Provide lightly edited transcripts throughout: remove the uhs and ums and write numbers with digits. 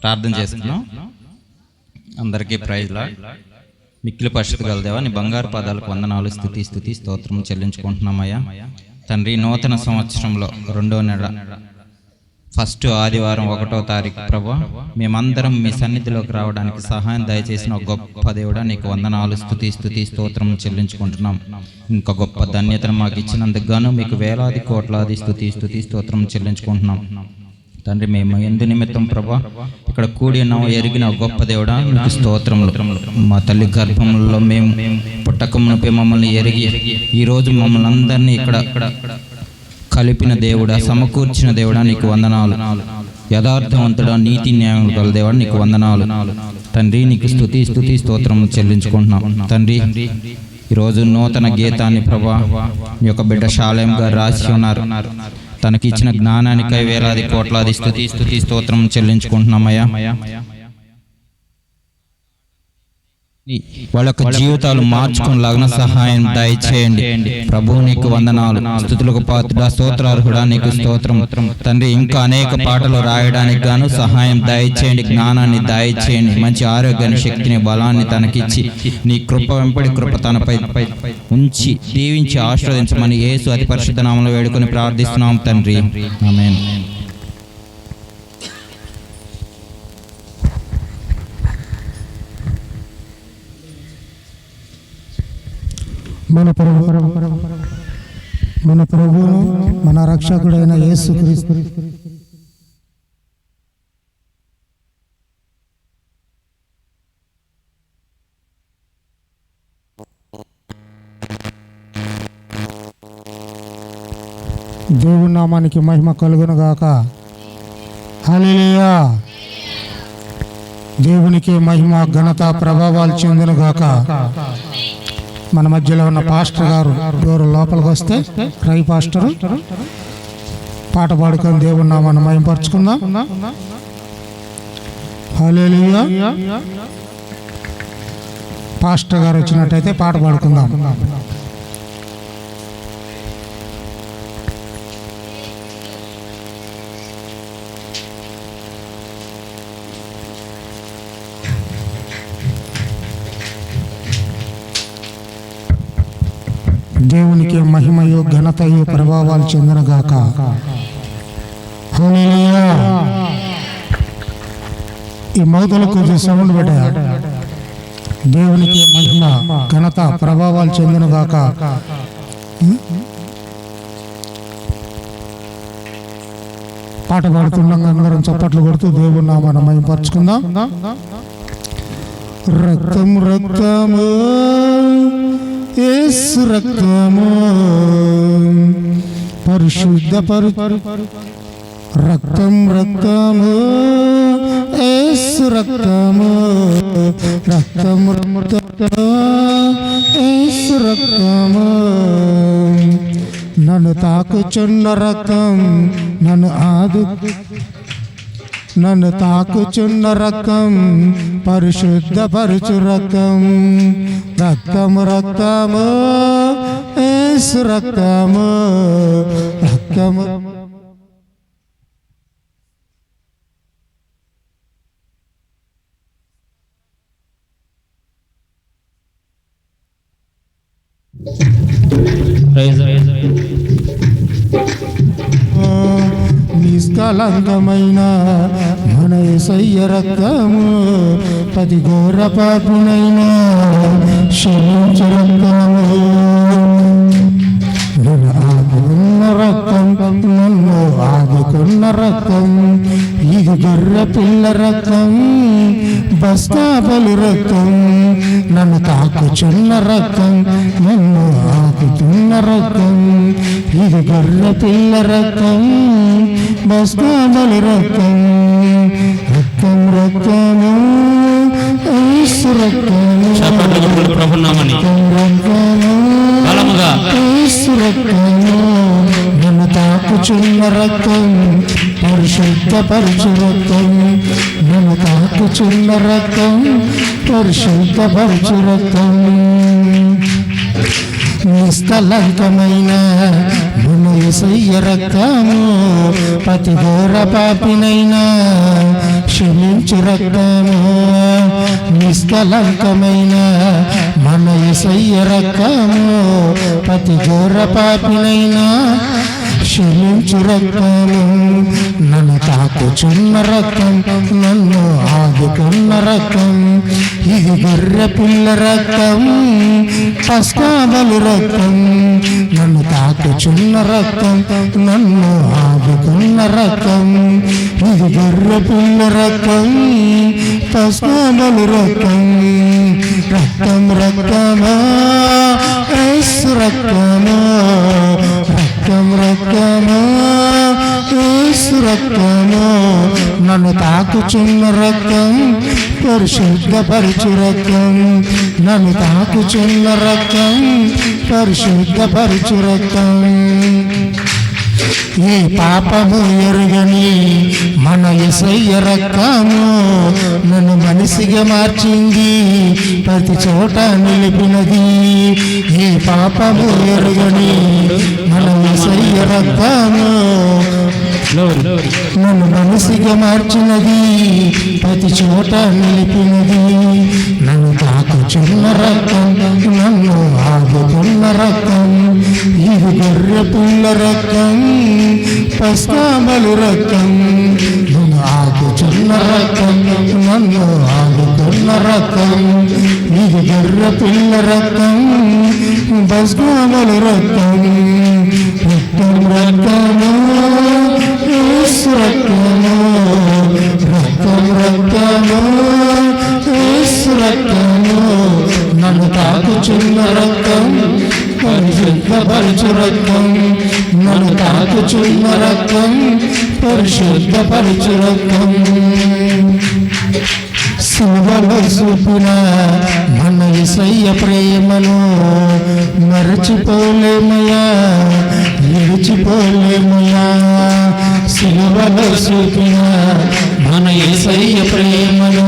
ప్రార్థన చేస్తున్నాం. అందరికీ ప్రైజ్ లార్డ్. మిక్కిలి పరిశుద్ధ గల దేవా, నీ బంగారు పాదాలకు వందనాలు, స్తుతి స్తోత్రం చెల్లించుకుంటున్నామయ్యా. తండ్రి, నూతన సంవత్సరంలో 2వ నెల ఫస్ట్ ఆదివారం 1వ తారీఖు ప్రభా, మేమందరం మీ సన్నిధిలోకి రావడానికి సహాయం దయచేసిన ఒక గొప్ప దేవుడా, నీకు వందనాలు, స్తుతి స్తోత్రం చెల్లించుకుంటున్నాం. ఇంకా గొప్ప ధన్యతను మాకు ఇచ్చినందుకు గాను మీకు వేలాది కోట్లాది స్తుతి స్తోత్రం చెల్లించుకుంటున్నాం. తండ్రి, మేము ఎందు నిమిత్తం ప్రభా ఇక్కడ కూడి ఉన్నాము ఎరిగిన గొప్ప దేవుడా, మీకు స్తోత్రములు. మా తల్లి గర్భంలో మేము పుట్టకమునపై మమ్మల్ని ఎరిగి ఈరోజు మమ్మల్ని అందరినీ ఇక్కడ కలిపిన దేవుడా, సమకూర్చిన దేవుడా, నీకు వందనాలు. యథార్థవంతుడా, నీతి న్యాయం గల దేవుడా, నీకు వందనాలు. తండ్రి, నీకు స్తుతి స్తోత్రం చెల్లించుకుంటున్నాం. తండ్రి, ఈరోజు నూతన గీతాన్ని ప్రభా మీ యొక్క బిడ్డ షాలేం గారు రాసి ఉన్నారు. తనకి ఇచ్చిన జ్ఞానానికై వేలాది కోట్లాది స్తుతి స్తోత్రం చెల్లించుకుంటున్నామయ్యా. వాళ్ళ యొక్క జీవితాలు మార్చుకునేలాగా సహాయం దయచేయండి ప్రభు. నీకు వందనాలు. స్తుతులకు పాత్రుడా, స్తోత్రార్హుడా, నీకు స్తోత్రం. తండ్రి, ఇంకా అనేక పాటలు రాయడానికి గాను సహాయం దయచేయండి, జ్ఞానాన్ని దయచేయండి, మంచి ఆరోగ్యాన్ని, శక్తిని, బలాన్ని తనకిచ్చి నీ కృప వెంపడి కృప తనపై ఉంచి దీవించి ఆశీర్వదించమని యేసు అతి పరిశుద్ధ నామములో వేడుకొని ప్రార్థిస్తున్నాం తండ్రి, ఆమేన్. మన ప్రభువును మన రక్షకుడైన యేసుక్రీస్తు దేవుని నామానికి మహిమ కలుగును గాక. హల్లెలూయా. దేవునికి మహిమ, ఘనత, ప్రభావాలు చెందును గాక. మన మధ్యలో ఉన్న పాస్టర్ గారు ఎవరు లోపలికి వస్తే రై పాస్టర్ పాట పాడుకొని దేవుని నామాన్ని మహిమపరచుకుందాం. హల్లెలూయా. పాస్టర్ గారు వచ్చినట్టయితే పాట పాడుకుందాం. దేవునికి మహిమయు, ఘనతయు, ప్రభావాలు చెందనగాక. హల్లెలూయా. ఈ మౌతులకు సౌండ్ పెట్టా. దేవునికి మహిమ, ఘనత, ప్రభావాలు చెందనగాక. పాట పాడుతుండగా అందరం చప్పట్లు కొడుతూ దేవుని నామాన్ని మహిమపరచుకుందాం. రక్తము యేసు రక్తము పరిశుద్ధ రక్తము యేసు రక్తము యేసు రక్తము నన్ను తాకుచున్న రక్తం, నన్ను తాకుచున్న రక్తం, పరిశుద్ధపరచు రక్తం. రక్తము యేసు రక్తము. నిష్కలంకమైన మన యేసయ్య రక్తము, ప్రతి ఘోర పాపినైనా క్షమించు రక్తము. నన్ను ఆదుకున్న రక్తం, ఇది గొర్రె పిల్ల రక్తం, బస్తాబలి రక్తం. నన్ను తాకుచున్న రక్తం, నన్ను ఆకుతున్న రక్తం, ఇది గొర్రె పిల్ల రక్తం, బస్తాబలి రక్తం. రక్తము యేసు రక్తము. యేసు రక్తము. నన్ను తాకుచున్న రక్తం, పరిశుద్ధపరచు రక్తం. నన్ను తాకుచున్న రక్తం, పరిశుద్ధపరచు రక్తం. నిష్కలంకమైన మన యేసయ్య రక్తము, ప్రతి ఘోర పాపినైనా క్షమించు రక్తము నిష్కలంకమైన మన యేసయ్య రక్తము ప్రతి ఘోర పాపినైనా క్షమించు రక్తము నన్ను తాకుచున్న రక్తం నన్ను ఆదుకున్న రక్తం ఇది గొర్రె పిల్ల రక్తం పస్కాబలి రక్తం నన్ను తాకుచున్న రక్తం నన్ను ఆదుకున్న రక్తం ఇది గొర్రె పిల్ల రక్తం పస్కాబలి రక్తం రక్తం రక్తమా యేసు రక్తమా రక్తం రక్తమా యేసు రక్తమా నన్ను తాకుచున్న రక్తం పరిశుద్ధపరచు రక్తం నన్ను తాకుచున్న రక్తం పరిశుద్ధపరచు రక్తం ఏ పాపము ఎరుగని మన యేసయ్య రక్తము నన్ను మనిషిగా మార్చింది ప్రతి చోట నిలిపినది ఏ పాపము ఎరుగని మన యేసయ్య రక్తము నన్ను మనిషిగా మార్చినది ప్రతి చోట నిలిపినది నన్ను తాకుచున్న రక్తం నన్ను ఆదుకున్న రక్తం ఇది గొర్రె పిల్ల రక్తం పస్కాబలి రక్తం నన్ను ఆదుకున్న రక్తం నన్ను ఆదుకున్న రక్తం ఇది గొర్రె పిల్ల రక్తం పస్కాబలి రక్తం రక్తం రక్తము యేసు రక్తము రక్తం రక్తము యేసు రక్తము నన్ను తాకుచున్న రక్తం పరిశుద్ధపరచు రక్తం నన్ను తాకుచున్న రక్తం పరిశుద్ధపరచు రక్తం శిలువలో చూపిన మన యేసయ్య ప్రేమను మరచిపోలేమయ్యా విడిచిపోలేమయ్యా శిలువలో చూపిన మన యేసయ్య ప్రేమను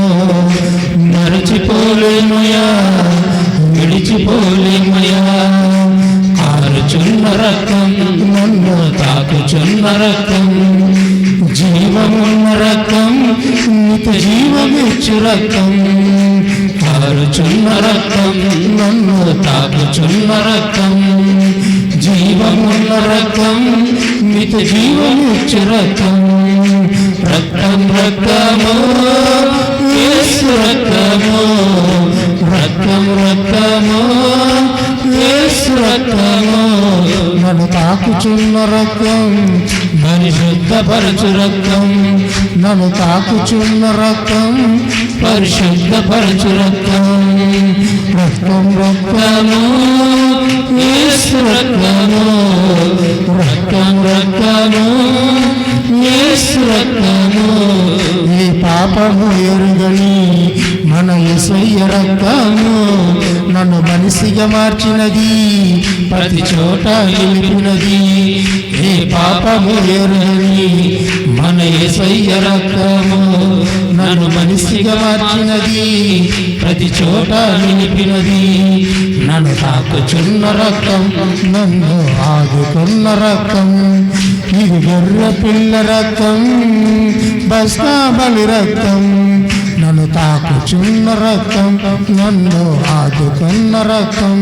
మరచిపోలేమయ్యా విడిచిపోలేమయ్యా కారుచున్న రక్తం నన్ను తాకుచున్న రక్తం జీవమున్న రక్తం నిత జీవమిచ్చు రక్తం కారుచున్న రక్తం నన్ను తాకుచున్న రక్తం జీవమున్న రక్తం నిత జీవమిచ్చు రక్తం రక్తం రక్తము యేసు రక్తము రక్తం రక్తము యేసు రక్తము నన్ను తాకుచున్న రక్తం పరిశుద్ధపరచు రక్తం నన్ను తాకుచున్న రక్తం పరిశుద్ధపరచు రక్తం రక్తం రక్తము యేసు రక్తము రక్తం రక్తము యేసు రక్తము ఈ పాపము ఎరుగని మన యేసయ్య రక్తము నన్ను మనిషిగా మార్చినది ప్రతి చోట నిలిపినది ఏ పాపము ఎరుగని మన యేసయ్య రక్తము నన్ను మనిషిగా మార్చినది ప్రతి చోట నిలిపినది నన్ను తాకుచున్న రక్తం నన్ను ఆదుకున్న రక్తం ఇది గొర్రె పిల్ల రక్తం పస్కాబలి రక్తం నన్ను తాకుచున్న రక్తం నన్ను ఆదుకున్న రక్తం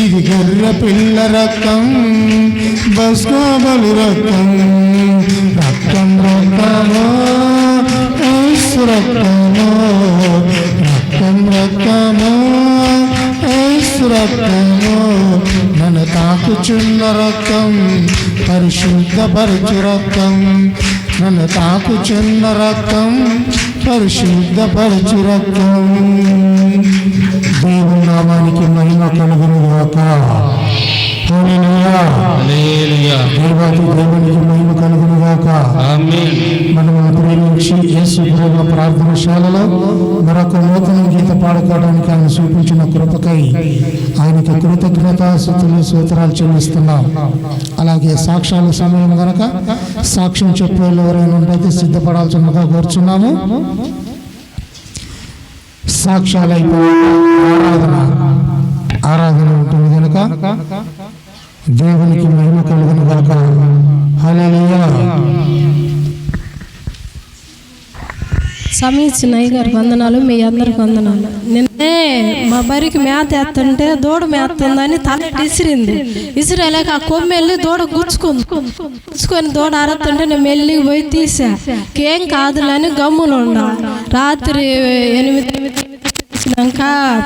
ఇది గొర్రె పిల్ల రక్తం పస్కాబలి రక్తం రక్తం రక్తము యేసు రక్తము రక్తం రక్తము యేసు రక్తము నన్ను తాకుచున్న రక్తం పరిశుద్ధపరచు రక్తం నన్ను తాకుచున్న రక్తం పరిశుద్ధపరచు రక్తం దేవుని నామానికి మహిమ కలుగును గాక హల్లెలూయా హల్లెలూయా దేవాది దేవునికి మహిమ కలుగును గాక ఆమేన్ మనము ప్రేమించి యేసు ప్రభువు ప్రార్థనశాలలో మరొక నూతన గీత పాడుకోవడానికి ఆయన చూపించిన కృపకై ఆయనకి కృతజ్ఞతాస్తుతులు స్తోత్రాలు చెల్లిస్తున్నాం. అలాగే సాక్ష్యాల సమయం గనక సాక్ష్యం చెప్పే ఎవరైనా ఉంటే సిద్ధపడాల్సిందిగా కోరుచున్నాము. సాక్ష్యాలు ఆరాధన ఉంటుంది కనుక దేవునికి మహిమ కలుగును గాక. హల్లెలూయా. సమీచిన అయ్యగారికి వందనాలు, మీ అందరికి వందనాలు. నిన్నే మా బరికి మేత ఎత్తుంటే దూడ మేతుందని తల ఇసిరింది. ఇసిరేలాక ఆ కొమ్మ వెళ్ళి దూడ గుచ్చుకొని దూడ అరతుంటే నేను మెల్లికి పోయి తీసా. ఏం కాదులని గమ్మున ఉండ. రాత్రి 8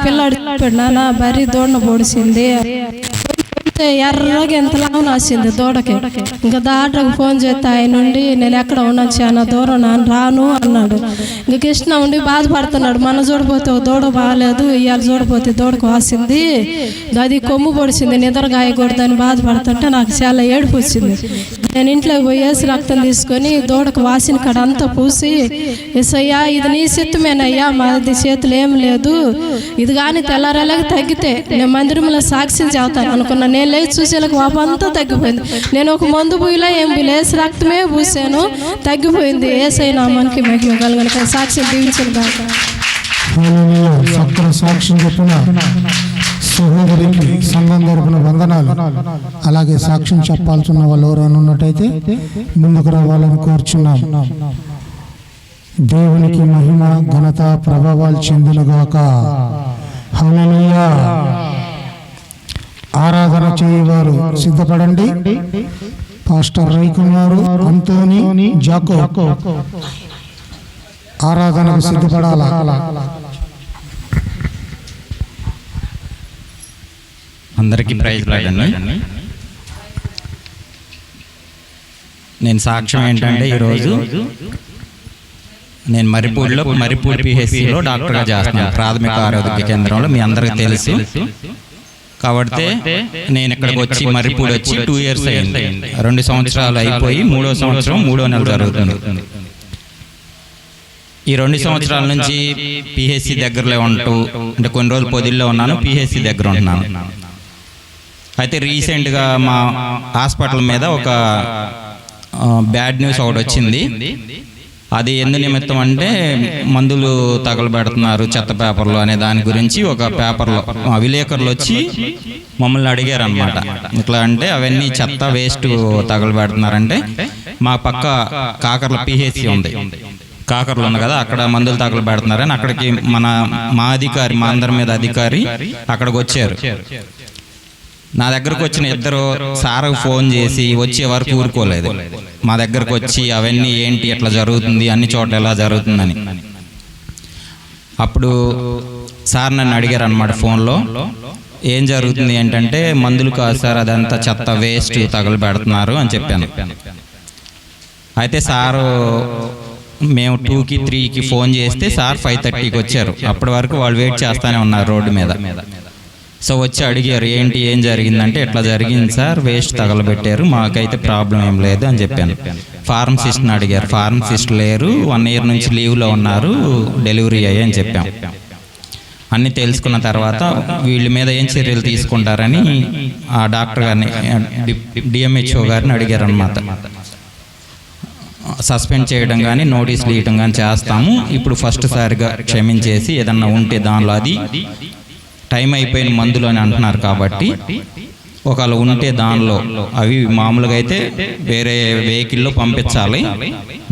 పిల్లాడు నాన్న బరి దూడను పొడిచింది, ఎర్రగా ఎంతలా నాసింది దూడకి. ఇంకా దాటకు ఫోన్ చేస్తే ఆయన నుండి నేను ఎక్కడ ఉన్నాను, చాలా దూరం నాన్న రాను అన్నాడు. ఇంక కృష్ణ ఉండి బాధపడుతున్నాడు, మన చూడపోతే దూడ బాగాలేదు, ఇవాళ చూడపోతే దూడకు వాసింది, అది కొమ్ము పొడిచింది, నిద్రగాయకూడదని బాధపడుతుంటే నాకు చాలా ఏడుపు వచ్చింది. నేను ఇంట్లోకి పోయేసి రక్తం తీసుకొని దూడకు వాసిన కాడ అంతా పూసి, ఎస్సయ్యా ఇది నీ సిద్ధమేనయ్యా, మాది చేతులు ఏం లేదు, ఇది కానీ తెల్లారేలాగా తగ్గితే నేను మందిరంలో సాక్ష్యం చెబుతాను అనుకున్నా. నేను లేచి చూసేలకు వాపంతా తగ్గిపోయింది. నేను ఒక మందు పూయలా ఏం లేసి రక్తమే పూసాను, తగ్గిపోయింది. ఏసై నామానికి మహిమ కలుగును. సాక్ష్యం దీవించను కాక. సాక్ష్యం చెప్పిన సహోదరికి సంఘం తరపున వందనాలు. అలాగే సాక్ష్యం చెప్పాల్సిన వాళ్ళు ఎవరైనా ఉన్నట్టయితే ముందుకు రావాలని కోరుచున్నాం. దేవునికి మహిమ ఘనత ప్రభావాలు చెందునుగాక. హల్లెలూయా. ఆరాధన చేయవారు సిద్ధపడండి. పాస్టర్ రవికుమారు, అంతోని, జాకో ఆరాధనకు సిద్ధపడాలా. అందరికీ ప్రైజ్ లాడండి. నేను సాక్ష్యం ఏంటంటే, ఈరోజు నేను మరిపూడి పిహెచ్సిలో డాక్టర్గా చేస్తున్నాను, ప్రాథమిక ఆరోగ్య కేంద్రంలో. మీ అందరికీ తెలుసు కాబట్టి నేను ఇక్కడికి వచ్చి మరిపూడి వచ్చి 2 years అయింది. 2 సంవత్సరాలు అయిపోయి 3వ సంవత్సరం 3వ నెల జరుగుతుంది. ఈ 2 సంవత్సరాల నుంచి పిహెచ్సి దగ్గరలో ఉంటూ, అంటే కొన్ని రోజులు పొదిల్లో ఉన్నాను, పిహెచ్సి దగ్గర ఉంటున్నాను. అయితే రీసెంట్గా మా హాస్పిటల్ మీద ఒక బ్యాడ్ న్యూస్ ఒకటి వచ్చింది. అది ఎందు నిమిత్తం అంటే మందులు తగలబెడుతున్నారు చెత్త పేపర్లు అనే దాని గురించి ఒక పేపర్లో విలేకరులు వచ్చి మమ్మల్ని అడిగారు అనమాట. ఇట్లా అంటే అవన్నీ చెత్త వేస్ట్ తగలబెడుతున్నారంటే, మా పక్క కాకర్ల పిహెచ్సి ఉంది, కాకర్లు ఉంది కదా, అక్కడ మందులు తగలబెడుతున్నారని అక్కడికి మా అధికారి, మా అందరి మీద అధికారి అక్కడికి వచ్చారు. నా దగ్గరకు వచ్చిన 2 సార్కు ఫోన్ చేసి వచ్చే వరకు ఊరుకోలేదు. మా దగ్గరకు వచ్చి అవన్నీ ఏంటి, ఎట్లా జరుగుతుంది, అన్ని చోట్ల ఎలా జరుగుతుందని. అప్పుడు సార్ నన్ను అడిగారు అనమాట ఫోన్లో, ఏం జరుగుతుంది ఏంటంటే, మందులు కాదు సార్, అదంతా చెత్త వేస్ట్ తగలబెడుతున్నారు అని చెప్పాను. అయితే సారు మేము 2కి 3కి ఫోన్ చేస్తే సార్ 5:30కి వచ్చారు. అప్పటి వరకు వాళ్ళు వెయిట్ చేస్తూనే ఉన్నారు రోడ్డు మీద. సో వచ్చి అడిగారు, ఏం జరిగిందంటే, ఎట్లా జరిగింది సార్, వేస్ట్ తగలబెట్టారు, మాకైతే ప్రాబ్లం ఏం లేదు అని చెప్పాను. ఫార్మసిస్ట్ని అడిగారు, ఫార్మసిస్ట్ లేరు, 1 year నుంచి లీవ్లో ఉన్నారు, డెలివరీ అయ్యి అని చెప్పాం. అన్నీ తెలుసుకున్న తర్వాత వీళ్ళ మీద ఏం చర్యలు తీసుకుంటారని ఆ డాక్టర్ గారిని, డిఎంహెచ్ఓ గారిని అడిగారు అన్నమాట. సస్పెండ్ చేయడం కానీ నోటీసులు ఇవ్వడం కానీ చేస్తాము, ఇప్పుడు ఫస్ట్ సారిగా క్షమించేసి ఏదన్నా ఉంటే దానిలో, అది టైం అయిపోయిన మందులు అని అంటున్నారు కాబట్టి ఒకవేళ ఉంటే దానిలో అవి మామూలుగా అయితే వేరే వెహికల్లో పంపించాలి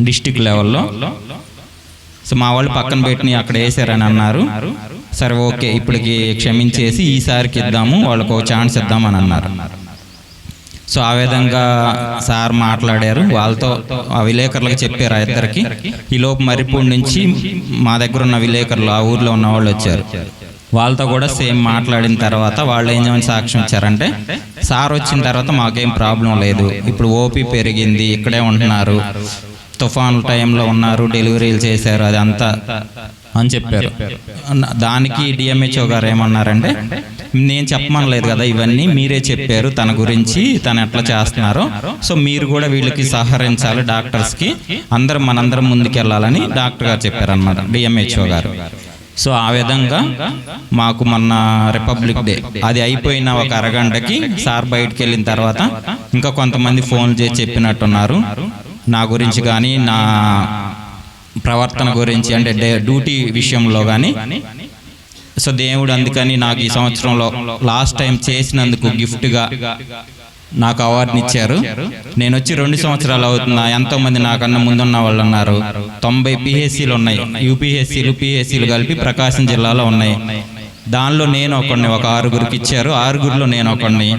డిస్టిక్ లెవెల్లో. సో మా వాళ్ళు పక్కన పెట్టి అక్కడ వేసారని అన్నారు. సరే ఓకే, ఇప్పటికి క్షమించేసి ఈసారికి ఇద్దాము, వాళ్ళకు ఒక ఛాన్స్ ఇద్దామని అన్నారు. సో ఆ విధంగా సార్ మాట్లాడారు, వాళ్ళతో ఆ విలేకరులకు చెప్పారు ఆ 2కి. ఈలోపు మరిపూడి నుంచి మా దగ్గర ఉన్న విలేకరులు, ఆ ఊర్లో ఉన్న వాళ్ళు వచ్చారు. వాళ్ళతో కూడా సేమ్ మాట్లాడిన తర్వాత వాళ్ళు ఏమని సాక్ష్యం ఇచ్చారంటే, సార్ వచ్చిన తర్వాత మాకేం ప్రాబ్లం లేదు, ఇప్పుడు ఓపీ పెరిగింది, ఇక్కడే ఉంటున్నారు, తుఫాను టైంలో ఉన్నారు, డెలివరీలు చేశారు, అదంతా అని చెప్పారు. దానికి డిఎంహెచ్ఓ గారు ఏమన్నారంటే, నేను చెప్పమనలేదు కదా, ఇవన్నీ మీరే చెప్పారు తన గురించి, తను ఎట్లా చేస్తున్నారో, సో మీరు కూడా వీళ్ళకి సహకరించాలి, డాక్టర్స్కి మనందరం ముందుకెళ్ళాలని డాక్టర్ గారు చెప్పారనమాట, డిఎంహెచ్ఓ గారు. సో ఆ విధంగా మాకు మొన్న రిపబ్లిక్ డే అది అయిపోయిన ఒక అరగంటకి సార్ బయటకు వెళ్ళిన తర్వాత ఇంకా కొంతమంది ఫోన్ చేసి చెప్పినట్టున్నారు నా గురించి కానీ, నా ప్రవర్తన గురించి, అంటే డ్యూటీ విషయంలో కానీ. సో దేవుడు అందుకని నాకు ఈ సంవత్సరంలో లాస్ట్ టైం చేసినందుకు గిఫ్ట్గా నాకు అవార్డుని ఇచ్చారు. నేను వచ్చి 2 సంవత్సరాలు అవుతున్నా. ఎంతోమంది నాకన్నా ముందున్న వాళ్ళు ఉన్నారు. 90 పిహెచ్సిలు ఉన్నాయి. యూపీహెచ్సిలు పిహెచ్సిలు కలిపి ప్రకాశం జిల్లాలో ఉన్నాయి. దానిలో నేను ఒకడిని, ఒక 6గురికి ఇచ్చారు. 6గురిలో నేను ఒకడిని.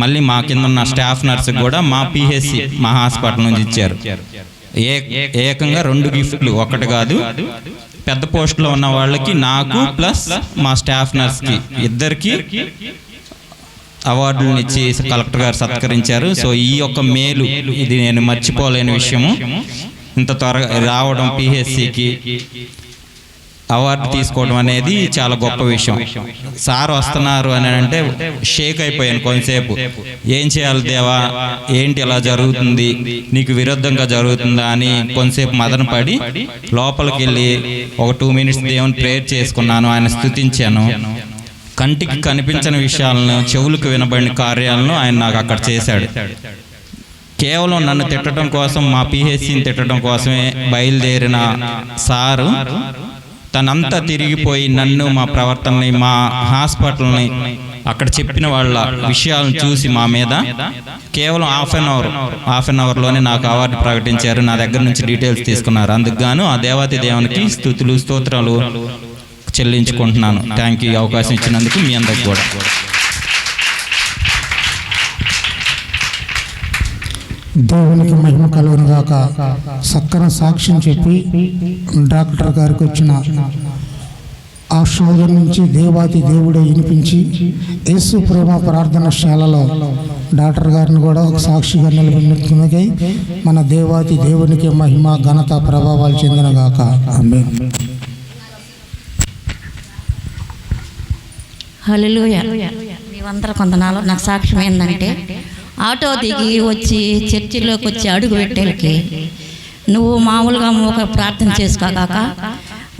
మళ్ళీ మా కింద ఉన్న స్టాఫ్ నర్సుకి కూడా మా పిహెచ్సి మా హాస్పిటల్ నుంచి ఇచ్చారు. ఏకంగా 2 గిఫ్ట్లు, ఒకటి కాదు. పెద్ద పోస్టులో ఉన్న వాళ్ళకి, నాకు ప్లస్ మా స్టాఫ్ నర్స్కి ఇద్దరికి అవార్డులను ఇచ్చి కలెక్టర్ గారు సత్కరించారు. సో ఈ యొక్క మేలు ఇది నేను మర్చిపోలేని విషయము. ఇంత త్వరగా రావడం, పిహెచ్సికి అవార్డు తీసుకోవడం అనేది చాలా గొప్ప విషయం. సార్ వస్తున్నారు అని అంటే షేక్ అయిపోయాను కొంతసేపు. ఏం చేయాలి దేవా, ఏంటి ఇలా జరుగుతుంది, నీకు విరుద్ధంగా జరుగుతుందా అని కొంతసేపు మదన పడి లోపలికి వెళ్ళి ఒక 2 మినిట్స్ దేవుని ప్రేయర్ చేసుకున్నాను. ఆయన స్తుతించాను. కంటికి కనిపించని విషయాలను, చెవులకు వినబడిన కార్యాలను ఆయన నాకు అక్కడ చేశాడు. కేవలం నన్ను తిట్టడం కోసం, మా పిహెచ్సిని తిట్టడం కోసమే బయలుదేరిన సారు తనంతా తిరిగిపోయి నన్ను, మా ప్రవర్తనని, మా హాస్పిటల్ని, అక్కడ చెప్పిన వాళ్ళ విషయాలను చూసి మా మీద కేవలం హాఫ్ అన్ అవర్లోనే నాకు అవార్డు ప్రకటించారు. నా దగ్గర నుంచి డీటెయిల్స్ తీసుకున్నారు. అందుకు గాను ఆ దేవాతి దేవునికి స్తుతులు, స్తోత్రాలు చెల్లించుకుంటున్నాను. Thank you. అవకాశం ఇచ్చినందుకు మీ అందరికి కూడా. దేవునికి మహిమ కలుగును గాక. చక్కని సాక్ష్యం చెప్పి డాక్టర్ గారికి వచ్చిన ఆ శోధన నుంచి దేవాతి దేవుడే వినిపించి యేసు ప్రేమ ప్రార్థనశాలలో డాక్టర్ గారిని కూడా ఒక సాక్షిగా నిలబెట్టుకునే మన దేవాతి దేవునికి మహిమ, ఘనత, ప్రభావాలు చెందిన గాక. ఆమేన్. హల్లెలూయా. మీరందరూ కొంతనాలు నాకు సాక్ష్యం ఏంటంటే, ఆటో దిగి వచ్చి చర్చిలోకి వచ్చి అడుగు పెట్టేకి నువ్వు మామూలుగా ప్రార్థన చేసుకోగాక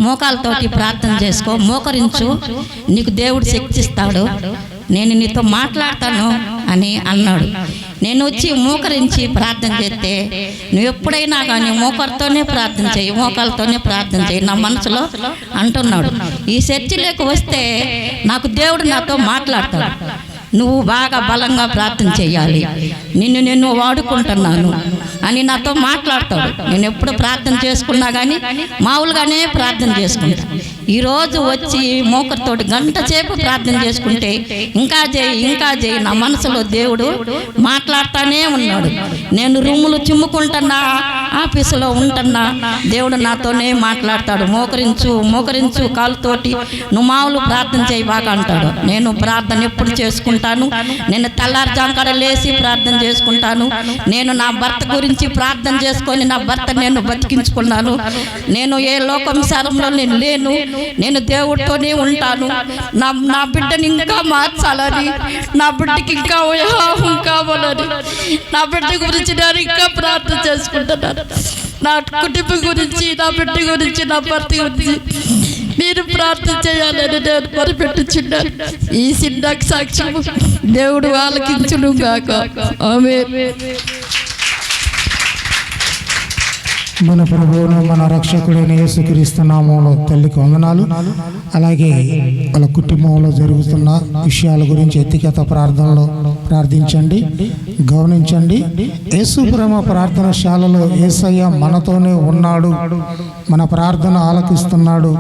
మోకాలతోటి ప్రార్థన చేసుకో, మోకరించు, నీకు దేవుడు శక్తి ఇస్తాడు, నేను నీతో మాట్లాడతాను అని అన్నాడు. నేను వచ్చి మోకరించి ప్రార్థన చేస్తే, నువ్వు ఎప్పుడైనా కానీ మోకరితోనే ప్రార్థన చేయి, మోకాలతోనే ప్రార్థన చేయి నా మనసులో అంటున్నాడు. ఈ చర్చిలోకి వస్తే నాకు దేవుడు నాతో మాట్లాడతాడు. నువ్వు బాగా బలంగా ప్రార్థన చేయాలి, నిన్ను వాడుకుంటున్నాను అని నాతో మాట్లాడతాడు. నేను ఎప్పుడు ప్రార్థన చేసుకున్నా కానీ మామూలుగానే ప్రార్థన చేసుకుంటా. ఈరోజు వచ్చి మోకరితోటి 1 గంట సేపు ప్రార్థన చేసుకుంటే ఇంకా చేయి నా మనసులో దేవుడు మాట్లాడుతూనే ఉన్నాడు. నేను రూములు చిమ్ముకుంటున్నా, ఆఫీసులో ఉంటున్నా, దేవుడు నాతోనే మాట్లాడతాడు. మోకరించు కాలుతోటి నువ్వు మామూలు ప్రార్థన చేయి బాగా అంటాడు. నేను ప్రార్థన ఎప్పుడు చేసుకుంటాను, నేను తెల్లారుజామున లేచి ప్రార్థన చేసుకుంటాను. నేను నా భర్త గురించి ప్రార్థన చేసుకొని నా భర్త నేను బతికించుకున్నాను. నేను ఏ లోకంసారంలో నేను లేను, నేను దేవుడితోనే ఉంటాను. నా బిడ్డని ఇంకా మార్చాలని, నా బిడ్డకి ఇంకా వివాహం కావాలని, నా బిడ్డ గురించి నేను ఇంకా ప్రార్థన చేసుకుంటున్నాను. నా కుటుంబం గురించి, నా బిడ్డ గురించి, నా భర్త గురించి మీరు ప్రార్థన చేయాలని నేను మొరపెట్టుచున్నాను. ఈ చిన్న సాక్ష్యం దేవుడు ఆలకించును గాక. ఆమేన్. మన ప్రభువును, మన రక్షకుడైన యేసుక్రీస్తు నామములో తల్లికి వందనాలు. అలాగే వాళ్ళ కుటుంబంలో జరుగుతున్న విషయాల గురించి ఎత్తికేత ప్రార్థనలో ప్రార్థించండి, గమనించండి. యేసు ప్రేమ ప్రార్థనశాలలో యేసయ్య మనతోనే ఉన్నాడు, మన ప్రార్థన ఆలకిస్తున్నాడు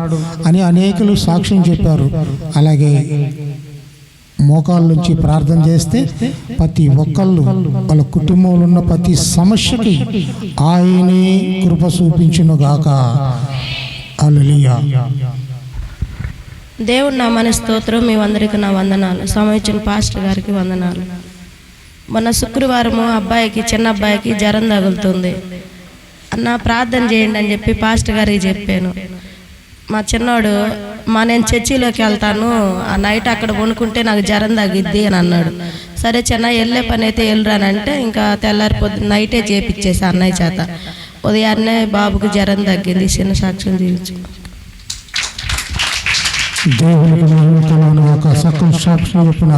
అని అనేకులు సాక్ష్యం చెప్పారు. అలాగే మోకాళ్ళ నుంచి ప్రార్థన చేస్తే ప్రతి ఒక్కళ్ళు వాళ్ళ కుటుంబంలో ఉన్న ప్రతి సమస్యకి ఆయనే కృప చూపించును గాక. హల్లెలూయా. దేవుడు నామని స్తోత్రం. మీ అందరికీ నా వందనాలు. సమయించిన పాస్టర్ గారికి వందనాలు. మొన్న శుక్రవారము చిన్న అబ్బాయికి జ్వరం తగులుతుంది అన్న, ప్రార్థన చేయండి అని చెప్పి పాస్టర్ గారికి చెప్పాను. మా చిన్నోడు నేను చర్చిలోకి వెళ్తాను, ఆ నైట్ అక్కడ వండుకుంటే నాకు జ్వరం తగ్గిద్ది అని అన్నాడు. సరే చిన్న వెళ్ళే పని అయితే వెళ్ళరానంటే ఇంకా తెల్లారి నైటే చేపిచ్చేసి అన్నయ్య చేత. ఉదయాన్నే బాబుకి జ్వరం తగ్గింది. చిన్న సాక్ష్యం జీవించు. దేవునికి మహిమ ఒక సకల సాక్ష్యం చెప్పిన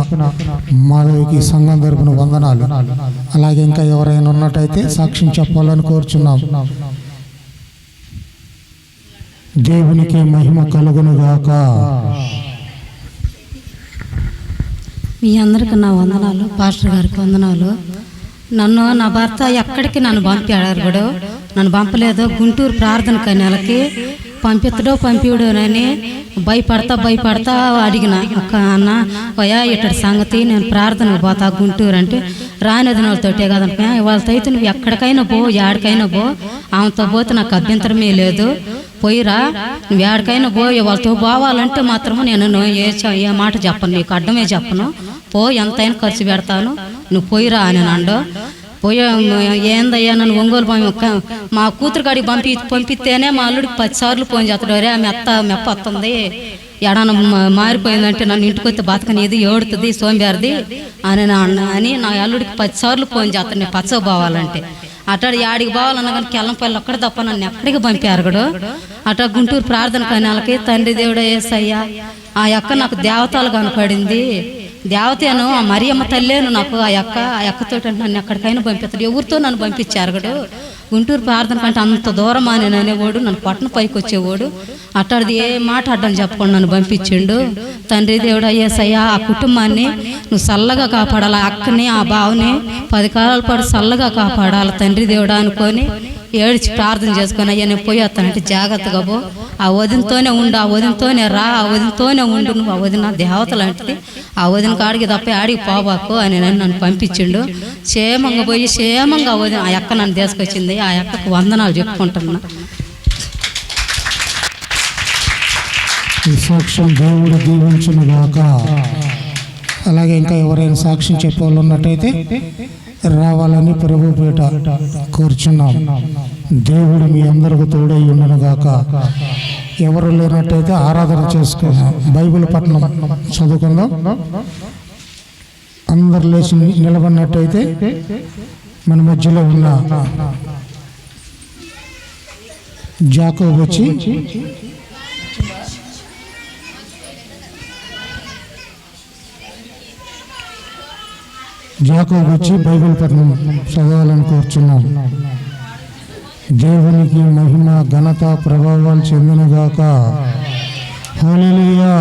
మాధవికి సంఘం తరపున వందనాలు. అలాగే ఇంకా ఎవరైనా ఉన్నట్టయితే సాక్ష్యం చెప్పాలని కోరుచున్నాం. దేవునికి మహిమ కలుగును గాక. మీ అందరికి నా వందనాలు, పాస్టర్ గారికి వందనాలు. నా భర్త ఎక్కడికి నన్ను పంపాడు కూడా నన్ను పంపలేదు. గుంటూరు ప్రార్థనకి నెలకి పంపిడోనని భయపడతా అడిగిన, అక్క అన్న అయ్యా ఇట్టడి సంగతి నేను ప్రార్థనకు పోతా గుంటూరు అంటే, రానిది వాళ్ళతోటే కదంటే వాళ్ళతో అయితే నువ్వు ఎక్కడికైనా పో, ఏడికైనా పో, ఆమెతో పోతే నాకు అభ్యంతరమే లేదు, పోయిరా, నువ్వు ఏడికైనా పోయి వాళ్ళతో పోవాలంటే మాత్రము నేను ఏ మాట చెప్పను, నీకు అడ్డమే చెప్పను, పో ఎంతైనా ఖర్చు పెడతాను, నువ్వు పోయిరా అని అండు. పోయా ఏందయ్యా నన్ను ఒంగోలు మా కూతురు కాడికి పంపిస్తేనే మా అల్లుడికి 10 సార్లు ఫోన్ చేస్తాడు, రే మెప్ప వస్తుంది, ఎడన మారిపోయిందంటే నన్ను ఇంటికి వస్తే బతకనేది ఏడుతుంది సోంబేరిది అని నా అల్లుడికి 10 సార్లు ఫోన్ చేస్తాను నేను పచ్చ పోవాలంటే. అట్లా యాడికి పోవాలన్నా కానీ కెల్లంపల్లి ఒక్కడే తప్ప నన్ను ఎక్కడికి పంపారు కూడా. అట్లా గుంటూరు ప్రార్థన కనాలకి తండ్రి దేవుడు యేసయ్యా ఆ యొక్క నాకు దేవతలు కనపడింది, దేవతను ఆ మరియమ్మ తల్లేను నాకు ఆ అక్కతో నన్ను ఎక్కడికైనా పంపిస్తాడు, ఎవరితో నన్ను పంపించారు కూడా. గుంటూరు ప్రార్థన కంటే అంత దూరం అని అనేవాడు, నన్ను పట్టణ పైకి వచ్చేవాడు. అట్టాడిది ఏ మాట అడ్డం చెప్పకుండా నన్ను పంపించిండు. తండ్రి దేవుడు యేసయ్యా ఆ కుటుంబాన్ని నువ్వు చల్లగా కాపాడాలి, ఆ అక్కని ఆ బావని 10 కాలాల పాటు చల్లగా కాపాడాలి తండ్రి దేవుడు అనుకొని ఏడ్చి ప్రార్థన చేసుకొని, అయ్యా నేను పోయి వస్తానంటే జాగ్రత్తగా పో, ఆ వదినతోనే ఉండు, ఆ వదినతోనే రా, ఆ వదినతోనే ఉండు, నువ్వు ఆ వదిన దేవత లాంటిది, ఆ వదిన కాడికి తప్ప ఆడికి పోబాకు అని నన్ను పంపించిండు. క్షేమంగా పోయి క్షేమంగా వదిన ఆ అక్క నన్ను తీసుకొచ్చింది, ఆ అక్కకు వందనాలు చెప్పుకుంటున్నా. ఈ సాక్ష్యం దేవుడు దీవించును గాక. అలాగే ఇంకా ఎవరైనా సాక్ష్యం చెప్పేవాళ్ళు ఉన్నట్టయితే రావాలని ప్రభుపేట కూర్చున్నాం. దేవుడు మీ అందరికి తోడై ఉండను గాక. ఎవరు లేనట్టయితే ఆరాధన చేసుకుందాం, బైబిల్ పట్టణం చదువుకుందాం. అందరు లేచి నిలబడినట్టయితే మన మధ్యలో ఉన్న జాకోబు వచ్చి బైబిల్ పఠనం చదవాలని కోరుచున్నాం. దేవునికి మహిమ ఘనత ప్రభావాలు చెందునుగాక. హల్లెలూయా.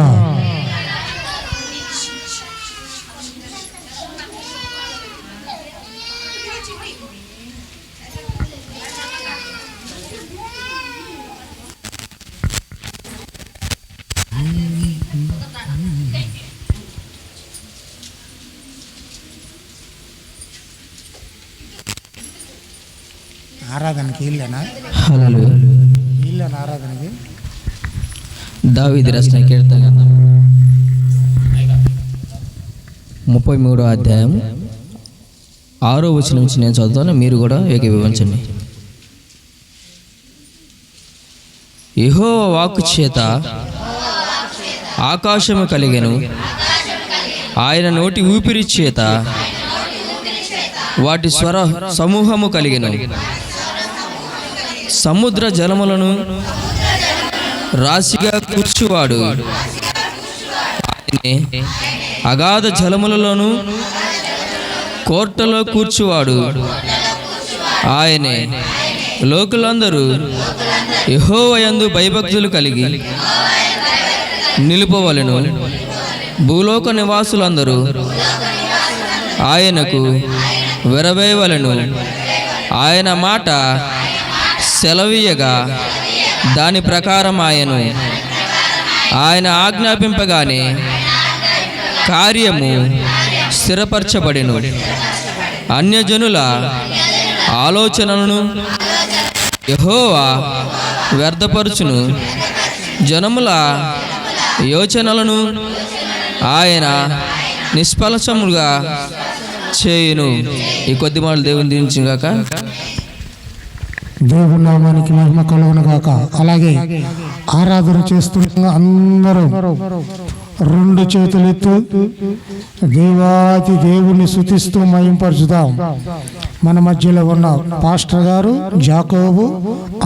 ఆరాధనకి ఇల్లేనా? ఇల్లేనా ఆరాధనకి? దావీదు రాసిన కీర్తన 33వ అధ్యాయం 6వ వచనం నుంచి నేను చదువుతాను, మీరు కూడా ఏకీభవించండి. యెహోవా వాక్కు చేత ఆకాశము కలిగెను, ఆయన నోటి ఊపిరి చేత వాటి స్వర సమూహము కలిగెను. సముద్ర జలములను రాశిగా కూర్చువాడు ఆయనే, అగాధ జలములలోను కోర్టలో కూర్చువాడు ఆయనే. లోకులందరూ యెహోవా యందు భయభక్తులు కలిగి నిలుపవలెను. భూలోక నివాసులందరూ ఆయనకు వెరవేయవలెను. ఆయన మాట సెలవీయగా దాని ప్రకారం ఆయన ఆజ్ఞాపింపగానే కార్యము స్థిరపరచబడెను. అన్యజనుల ఆలోచనలను యెహోవా వ్యర్థపరచును, జనముల యోచనలను ఆయన నిష్ఫలముగా చేయును. ఈ కొద్ది మాటలు దేవుని దీవించుగాక. దేవుని నామానికి మహిమ కలుగును గాక. అలాగే ఆరాధన చేస్తుండగా అందరూ 2 చేతులెత్తు దేవాది దేవుని స్తుతిస్తూ మహింపరచుదాం. మన మధ్యలో ఉన్న పాస్టర్ గారు జాకోబు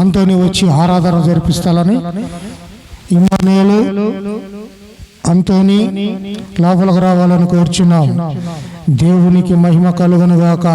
అంతోని వచ్చి ఆరాధన జరిపిస్తాలని, ఇమ్మనేలు అంతోని లోపలికి రావాలని కోరుచున్నాం. దేవునికి మహిమ కలుగును గాక.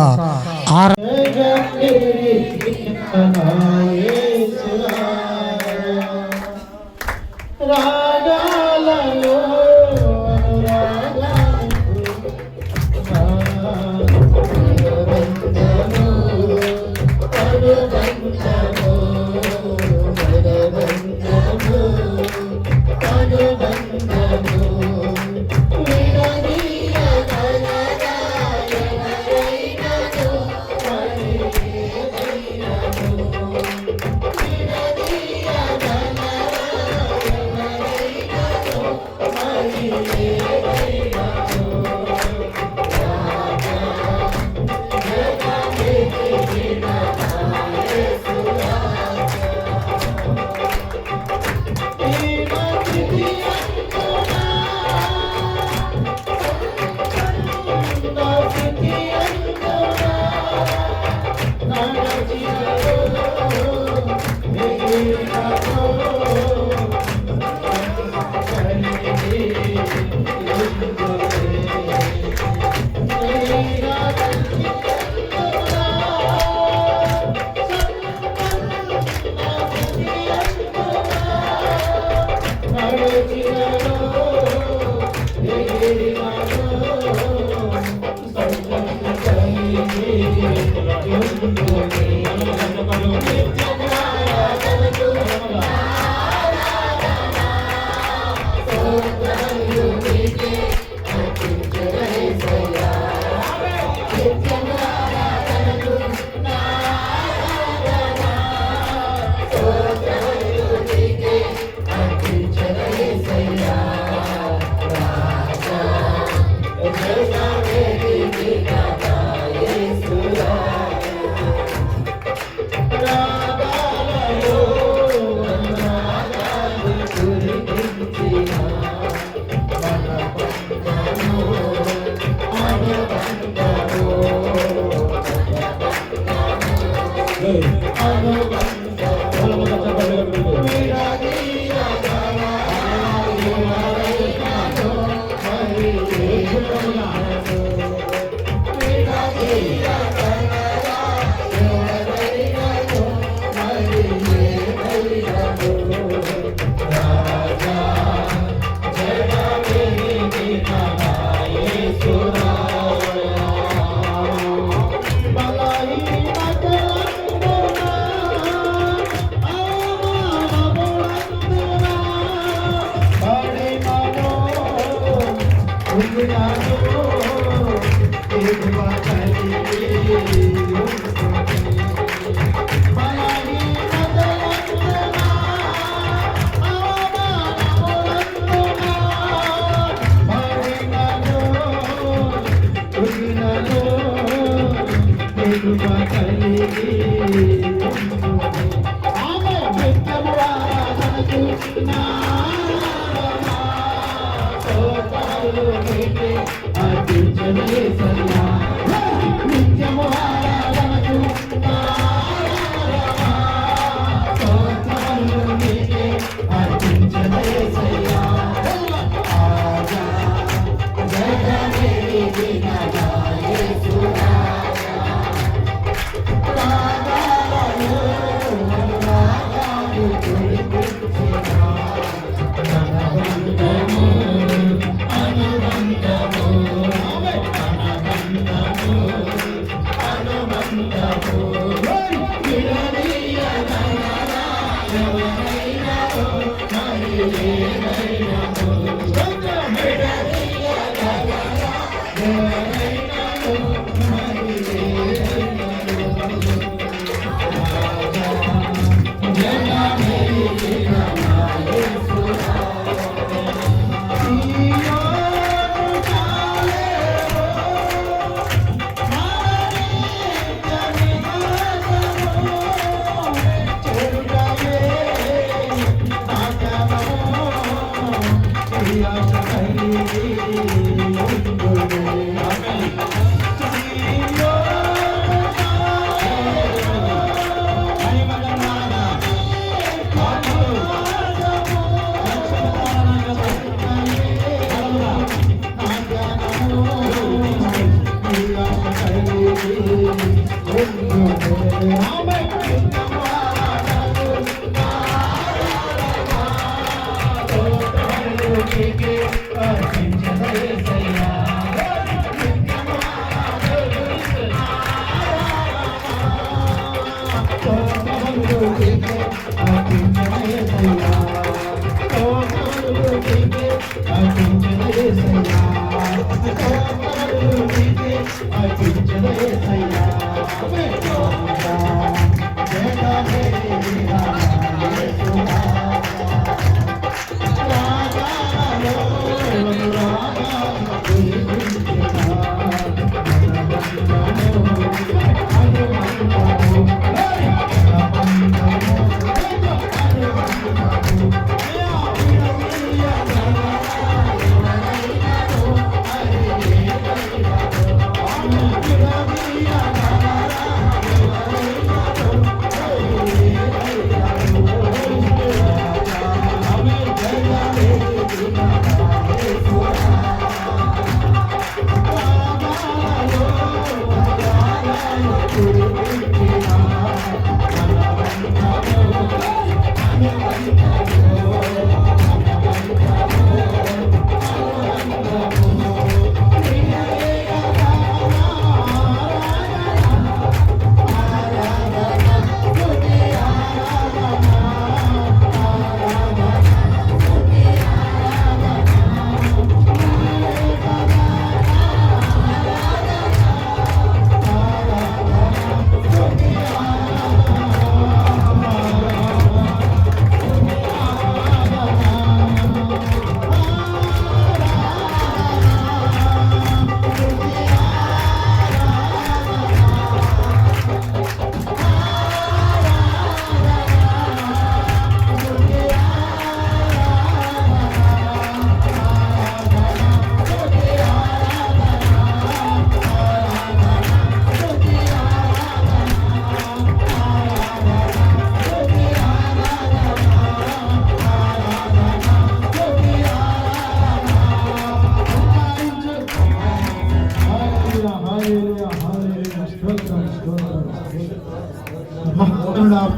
Yeah.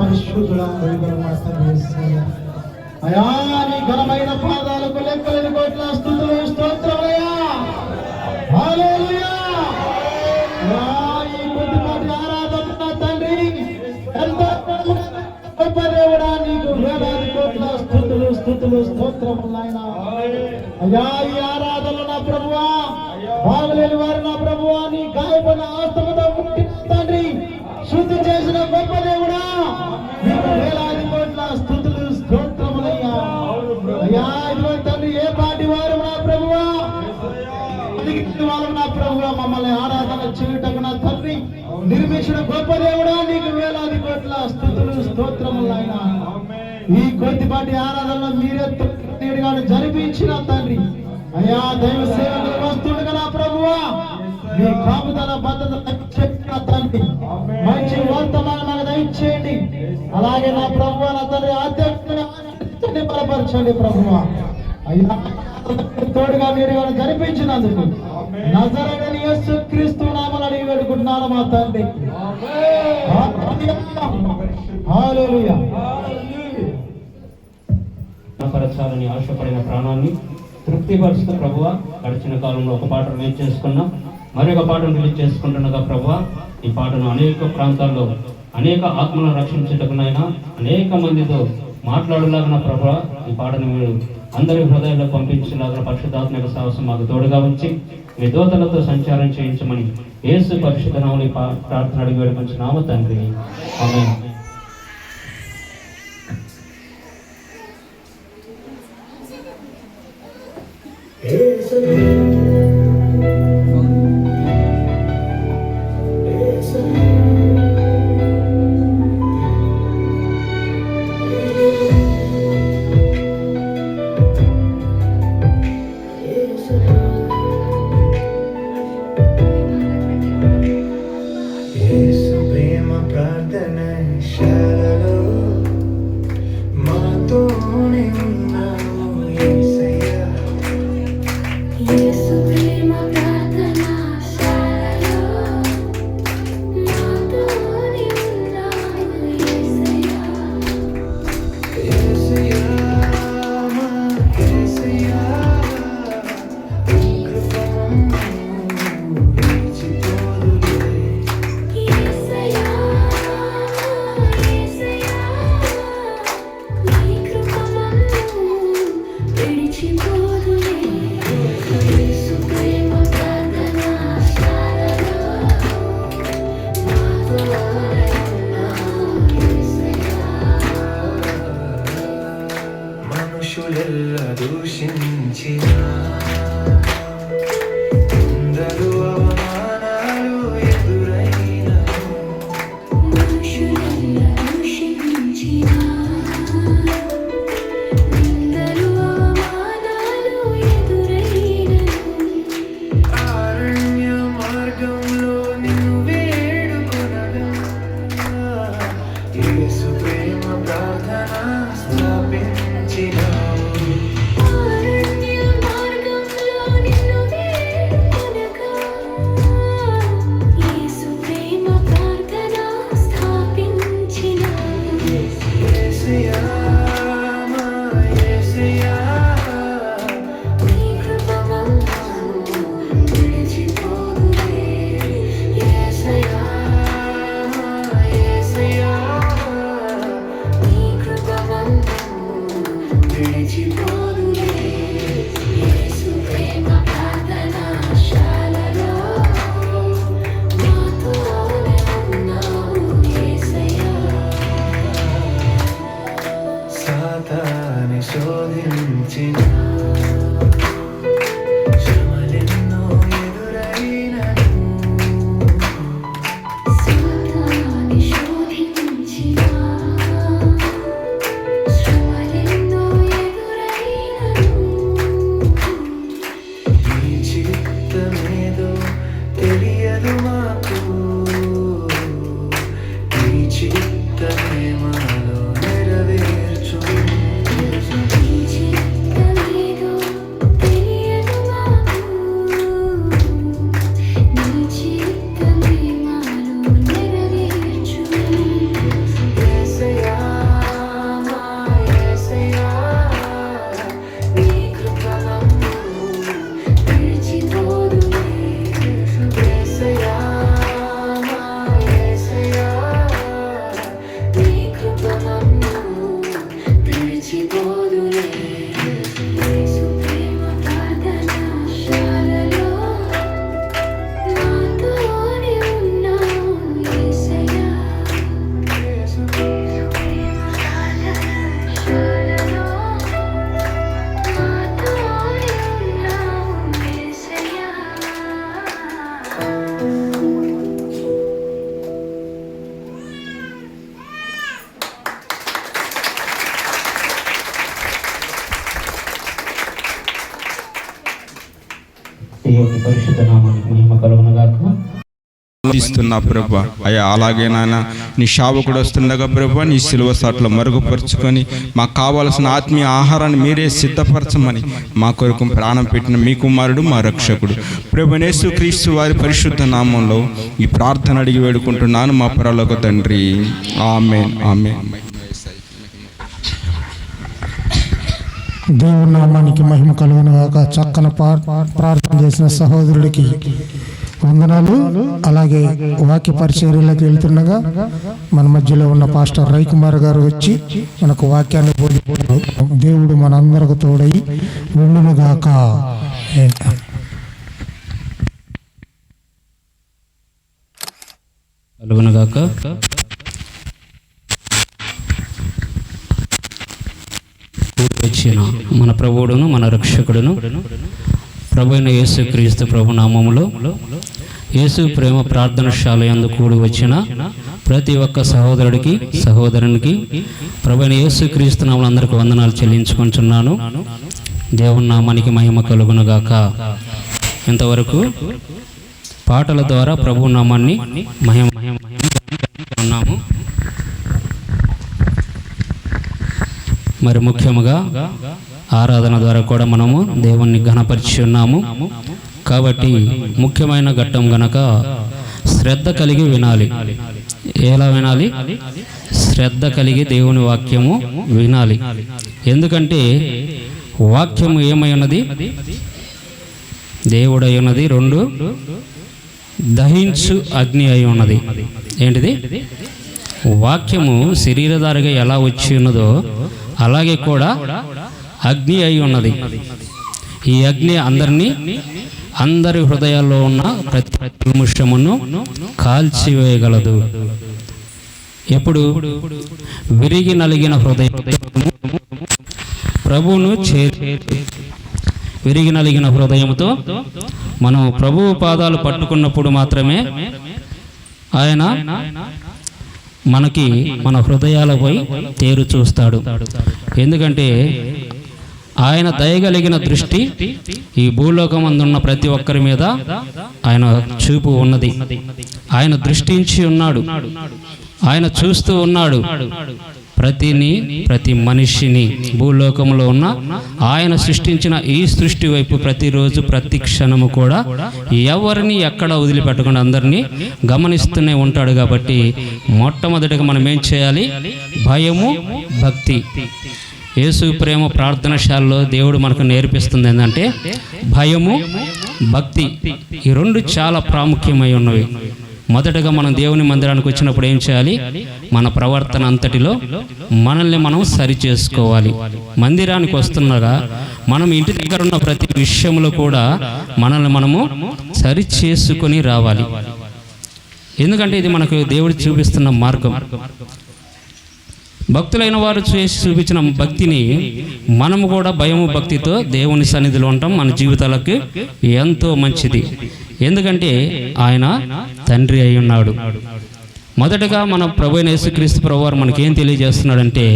పరిశుద్ధుడా అయా నీ ఘనమైన పాదాలకు లెక్కలేని కోట్ల స్తుతులు స్తోత్రమయ్యా. హల్లెలూయా. అయా ఈ కొద్దిపాటి ఆరాధన తండ్రి ఎంతో గొప్ప దేవుడా, నీకు వేలాది కోట్ల స్తుతులు స్తోత్రములు నాయనా. అయ్యా ఈ ఆరాధన నా ప్రభువా, బాగులేని వారు నా ప్రభువా, నీ గాయపడిన ఆస్తముతో పుట్టిన తండ్రి, శుద్ధి చేసిన గొప్ప దేవుడా, నీకు వేలాది కోట్ల స్తుతులు స్తోత్రములయ్యా. అయ్యా ఇదిగో తండ్రి, ఏ పాటి వారు నా ప్రభువా, వాళ్ళు నా ప్రభువా మమ్మల్ని ఆరాధన చేయుటకు నా తండ్రి నిర్మించిన గొప్ప దేవుడా, నీకు వేలాది కోట్ల స్తుతులు స్తోత్రములైనా. ఈ కొద్దిపాటి ఆరాధనలో మీరే నేడుగా జరిపించిన తండ్రి, అయ్యా దైవ సేవలు వస్తుండగా నా ప్రభువా, మీ కాపుదల భద్రత చెప్పిన తండ్రి, మంచి వర్తమానం మాకు దయచేయండి. అలాగే నా ప్రభువా నా తండ్రి ఆధ్యాత్మిక బలపరచండి ప్రభువా. అయ్యా తోడుగా మీరు జరిపించినందుకు నజరేయుడైన యేసుక్రీస్తు నామమున అడిగి వేడుకుంటున్నాను మా తండ్రి. హల్లెలూయా. పరచాలని ఆశపడిన ప్రాణాన్ని తృప్తిపరుస్తూ ప్రభువ, గడిచిన కాలంలో ఒక పాటను రిలీజ్ చేసుకున్నాం, మరొక పాటను రిలీజ్ చేసుకుంటున్నగా ప్రభువ, ఈ పాటను అనేక ప్రాంతాల్లో అనేక ఆత్మలను రక్షించటకునైనా అనేక మందితో మాట్లాడలాగిన ప్రభువ, ఈ పాటను మీరు అందరి హృదయాల్లో పంపించలాగిన పరిశుద్ధాత్మక సాహసం మాకు తోడుగా ఉంచి మీ దూతలతో సంచారం చేయించమని యేసు పరిశుద్ధ నామములో ఈ ప్రార్థన అడిగి వేడుకొంచున్నాము తండ్రి. ఆమేన్. చిత్తమేదో మరిచిపోదులే యేసు ప్రేమ ప్రార్థనశాలలో నాతోనే ఉన్నావు యేసయ్యా యేసు ప్రేమ ప్రార్థనశాలలో నాతోనే ఉన్నావు యేసయ్యా. దేవుని పరిశుద్ధ నామానికి మహిమ కలుగునుగాక. ఇస్తున్నా ప్రభా. అయ్యా అలాగే నాయన నీ శావకుడు వస్తుండగా ప్రభా నీ సిలువ సాట్లో మరుగుపరుచుకొని మాకు కావాల్సిన ఆత్మీయ ఆహారాన్ని మీరే సిద్ధపరచమని మా కొరకు ప్రాణం పెట్టిన మీ కుమారుడు మా రక్షకుడు ప్రభు యేసుక్రీస్తు వారి పరిశుద్ధ నామంలో ఈ ప్రార్థన అడిగి వేడుకుంటున్నాను మా పరలోక తండ్రి. ఆమేన్ ఆమేన్. దేవుని నామానికి మహిమ కలుగును గాక. చక్కని ప్రార్థన చేసిన సహోదరుడికి వందనాలు. అలాగే వాక్య పరిచర్యలకు వెళ్తుండగా మన మధ్యలో ఉన్న పాస్టర్ రవికుమార్ గారు వచ్చి మనకు వాక్యాన్ని బోధించారు. దేవుడు మనందరికి తోడై ఉండును గాక. కలుగునుగాక. వచ్చిన మన ప్రభువుడును మన రక్షకుడును ప్రభు అయిన యేసుక్రీస్తు ప్రభు నామములో యేసు ప్రేమ ప్రార్థనశాల యందు కూడి వచ్చిన ప్రతి ఒక్క సహోదరుడికి సహోదరునికి ప్రభు అయిన యేసుక్రీస్తు నామములో అందరికీ వందనాలు చెల్లించుకుంటున్నాను. దేవుని నామానికి మహిమ కలుగునుగాక. ఇంతవరకు పాటల ద్వారా ప్రభు నామాన్ని ఉన్నాము. మరి ముఖ్యముగా ఆరాధన ద్వారా కూడా మనము దేవుణ్ణి ఘనపరిచి ఉన్నాము. కాబట్టి ముఖ్యమైన ఘట్టం గనక శ్రద్ధ కలిగి వినాలి. ఎలా వినాలి? శ్రద్ధ కలిగి దేవుని వాక్యము వినాలి. ఎందుకంటే వాక్యము ఏమై ఉన్నది? దేవుడై ఉన్నది. 2 దహించు అగ్ని అయి ఉన్నది. ఏంటిది? వాక్యము శరీరధారిగా ఎలా వచ్చి ఉన్నదో అలాగే కూడా అగ్ని అయి ఉన్నది. ఈ అగ్ని అందరి హృదయాల్లో ఉన్న ప్రతి నిమిషమును కాల్చివేయగలదు. ఎప్పుడు? విరిగి నలిగిన హృదయం ప్రభువును విరిగి నలిగిన హృదయంతో మనం ప్రభువు పాదాలు పట్టుకున్నప్పుడు మాత్రమే ఆయన మనకి మన హృదయాలపై తేరు చూస్తాడు. ఎందుకంటే ఆయన దయగలిగిన దృష్టి ఈ భూలోకం అందున్న ప్రతి ఒక్కరి మీద ఆయన చూపు ఉన్నది. ఆయన దృష్టించి ఉన్నాడు. ఆయన చూస్తూ ఉన్నాడు. ప్రతి మనిషిని భూలోకంలో ఉన్న ఆయన సృష్టించిన ఈ సృష్టి వైపు ప్రతిరోజు ప్రతి క్షణము కూడా ఎవరిని ఎక్కడ వదిలిపెట్టకుండా అందరినీ గమనిస్తూనే ఉంటాడు. కాబట్టి మొట్టమొదటిగా మనం ఏం చేయాలి? భయము, భక్తి. యేసు ప్రేమ ప్రార్థనశాలలో దేవుడు మనకు నేర్పిస్తుంది ఏంటంటే భయము, భక్తి. ఈ 2 చాలా ప్రాముఖ్యమై ఉన్నవి. మొదటగా మనం దేవుని మందిరానికి వచ్చినప్పుడు ఏం చేయాలి? మన ప్రవర్తన అంతటిలో మనల్ని మనం సరి చేసుకోవాలి. మందిరానికి వస్తుండగా మనం ఇంటి దగ్గర ఉన్న ప్రతి విషయంలో కూడా మనల్ని మనము సరి చేసుకొని రావాలి. ఎందుకంటే ఇది మనకు దేవుడు చూపిస్తున్న మార్గం. భక్తులైన వారు చేసి చూపించిన భక్తిని మనము కూడా భయము, భక్తితో దేవుని సన్నిధిలో ఉంటాం. మన జీవితాలకు ఎంతో మంచిది. ఎందుకంటే ఆయన తండ్రి అయి ఉన్నాడు. మొదటగా మన ప్రభువైన యేసుక్రీస్తు ప్రభువారు మనకేం తెలియజేస్తున్నాడంటే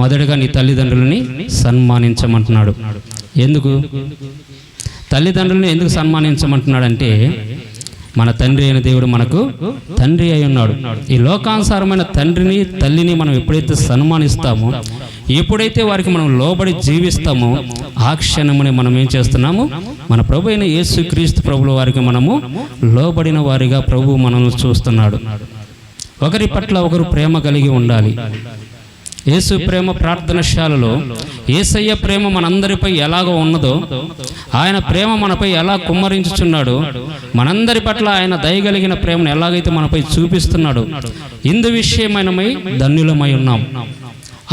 మొదటగా నీ తల్లిదండ్రులని సన్మానించమంటున్నాడు. ఎందుకు తల్లిదండ్రులను ఎందుకు సన్మానించమంటున్నాడంటే మన తండ్రి అయిన దేవుడు మనకు తండ్రి అయి ఉన్నాడు. ఈ లోకానుసారమైన తండ్రిని తల్లిని మనం ఎప్పుడైతే సన్మానిస్తామో, ఎప్పుడైతే వారికి మనం లోబడి జీవిస్తామో ఆ క్షణమునే మనం ఏం చేస్తున్నాము? మన ప్రభు అయిన యేసుక్రీస్తు ప్రభుల వారికి మనము లోబడిన వారిగా ప్రభు మనల్ని చూస్తున్నాడు. ఒకరి పట్ల ఒకరు ప్రేమ కలిగి ఉండాలి. యేసు ప్రేమ ప్రార్థనశాలలో యేసయ్య ప్రేమ మనందరిపై ఎలాగో ఉన్నదో, ఆయన ప్రేమ మనపై ఎలా కుమ్మరించుచున్నాడో, మనందరి పట్ల ఆయన దయగలిగిన ప్రేమను ఎలాగైతే మనపై చూపిస్తున్నాడో, ఇందు విషయమైనమై ధన్యులమై ఉన్నాం.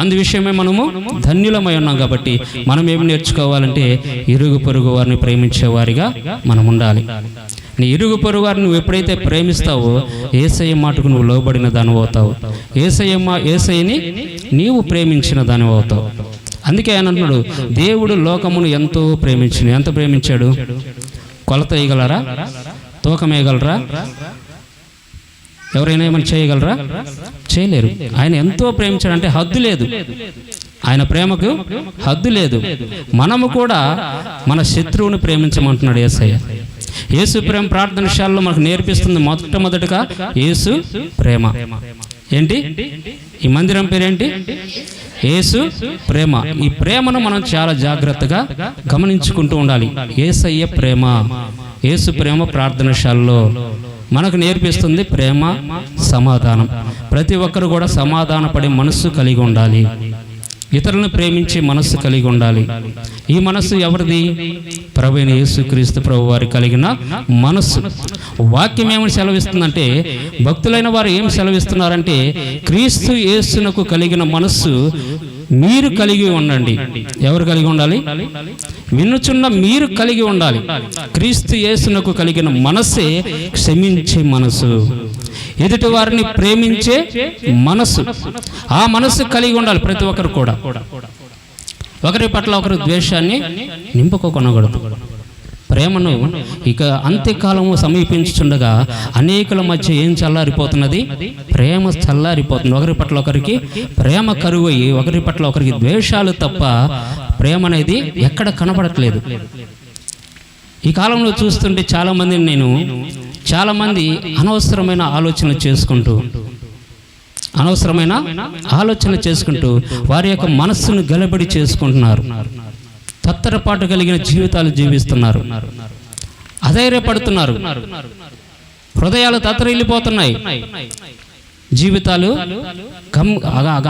అందు విషయమే మనము ధన్యులమై ఉన్నాం. కాబట్టి మనం ఏమి నేర్చుకోవాలంటే ఇరుగు పొరుగు వారిని ప్రేమించేవారిగా మనం ఉండాలి. నీ ఇరుగు పొరుగు వారిని నువ్వు ఎప్పుడైతే ప్రేమిస్తావో యేసయ్య మాటకు నువ్వు లోబడిన దానివి అవుతావు. యేసయ్యని నీవు ప్రేమించిన దానివి అవుతావు. అందుకే ఆయన అంటున్నాడు, దేవుడు లోకమును ఎంతో ప్రేమించింది. ఎంత ప్రేమించాడు? కొలత వేయగలరా? తూకం వేయగలరా? ఎవరైనా ఏమైనా చేయగలరా? చేయలేరు. ఆయన ఎంతో ప్రేమించాడు అంటే హద్దు లేదు. ఆయన ప్రేమకు హద్దు లేదు. మనము కూడా మన శత్రువుని ప్రేమించమంటున్నాడు యేసయ్య. యేసు ప్రేమ ప్రార్థన విషయాల్లో మనకు నేర్పిస్తుంది. మొట్టమొదటిగా యేసు ప్రేమ. ఏంటి ఈ మందిరం పేరేంటి? యేసు ప్రేమ. ఈ ప్రేమను మనం చాలా జాగ్రత్తగా గమనించుకుంటూ ఉండాలి. యేసయ్య ప్రేమ, యేసు ప్రేమ ప్రార్థన విషయాల్లో మనకు నేర్పిస్తుంది ప్రేమ, సమాధానం. ప్రతి ఒక్కరు కూడా సమాధానపడే మనస్సు కలిగి ఉండాలి. ఇతరులను ప్రేమించే మనస్సు కలిగి ఉండాలి. ఈ మనస్సు ఎవరిది? ప్రభువైన యేసుక్రీస్తు ప్రభు వారి కలిగిన మనస్సు. వాక్యం ఏమని సెలవిస్తుందంటే, భక్తులైన వారు ఏం సెలవిస్తున్నారంటే, క్రీస్తు యేసునకు కలిగిన మనస్సు మీరు కలిగి ఉండండి. ఎవరు కలిగి ఉండాలి? వినుచున్న మీరు కలిగి ఉండాలి. క్రీస్తు యేసునకు కలిగిన మనస్సే క్షమించే మనసు, ఎదుటి వారిని ప్రేమించే మనస్సు. ఆ మనస్సు కలిగి ఉండాలి ప్రతి ఒక్కరు కూడా. ఒకరి పట్ల ఒకరు ద్వేషాన్ని నింపుకోకూడదు. ప్రేమను ఇక అంత్యకాలము సమీపించుచుండగా అనేకుల మధ్య ఏం చల్లారిపోతున్నది? ప్రేమ చల్లారిపోతుంది. ఒకరి పట్ల ఒకరికి ప్రేమ కరువయ్యి ఒకరి పట్ల ఒకరికి ద్వేషాలు తప్ప ప్రేమ అనేది ఎక్కడ కనబడట్లేదు. ఈ కాలంలో చూస్తుంటే చాలామంది అనవసరమైన ఆలోచన చేసుకుంటూ వారి యొక్క మనస్సును గలబడి చేసుకుంటున్నారు. తత్తరపాటు కలిగిన జీవితాలు జీవిస్తున్నారు. అధైర్యపడుతున్నారు. హృదయాలు తత్తరిల్లిపోతున్నాయి. జీవితాలు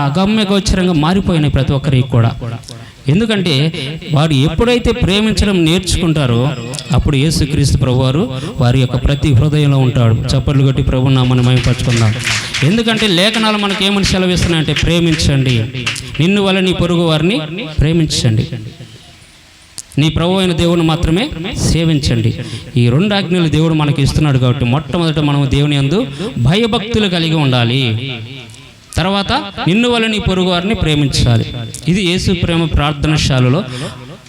అగమ్యగోచరంగా మారిపోయినాయి ప్రతి ఒక్కరికి కూడా. ఎందుకంటే వారు ఎప్పుడైతే ప్రేమించడం నేర్చుకుంటారో అప్పుడు యేసుక్రీస్తు ప్రభువారు వారి యొక్క ప్రతి హృదయంలో ఉంటాడు. చప్పట్లు కొట్టి ప్రభు నామమును మహిమపరచుకుందాం. ఎందుకంటే లేఖనాలు మనకి ఏమని సెలవిస్తున్నాయంటే, ప్రేమించండి, నిన్ను వల్ల నీ పొరుగు వారిని ప్రేమించండి, నీ ప్రభు అయిన దేవుని మాత్రమే సేవించండి. ఈ రెండు ఆజ్ఞలు దేవుడు మనకి ఇస్తున్నాడు. కాబట్టి మొట్టమొదట మనం దేవుని యందు భయభక్తులు కలిగి ఉండాలి. తర్వాత నిన్ను వల్ల నీ పొరుగు వారిని ప్రేమించాలి. ఇది యేసు ప్రేమ ప్రార్థనశాలలో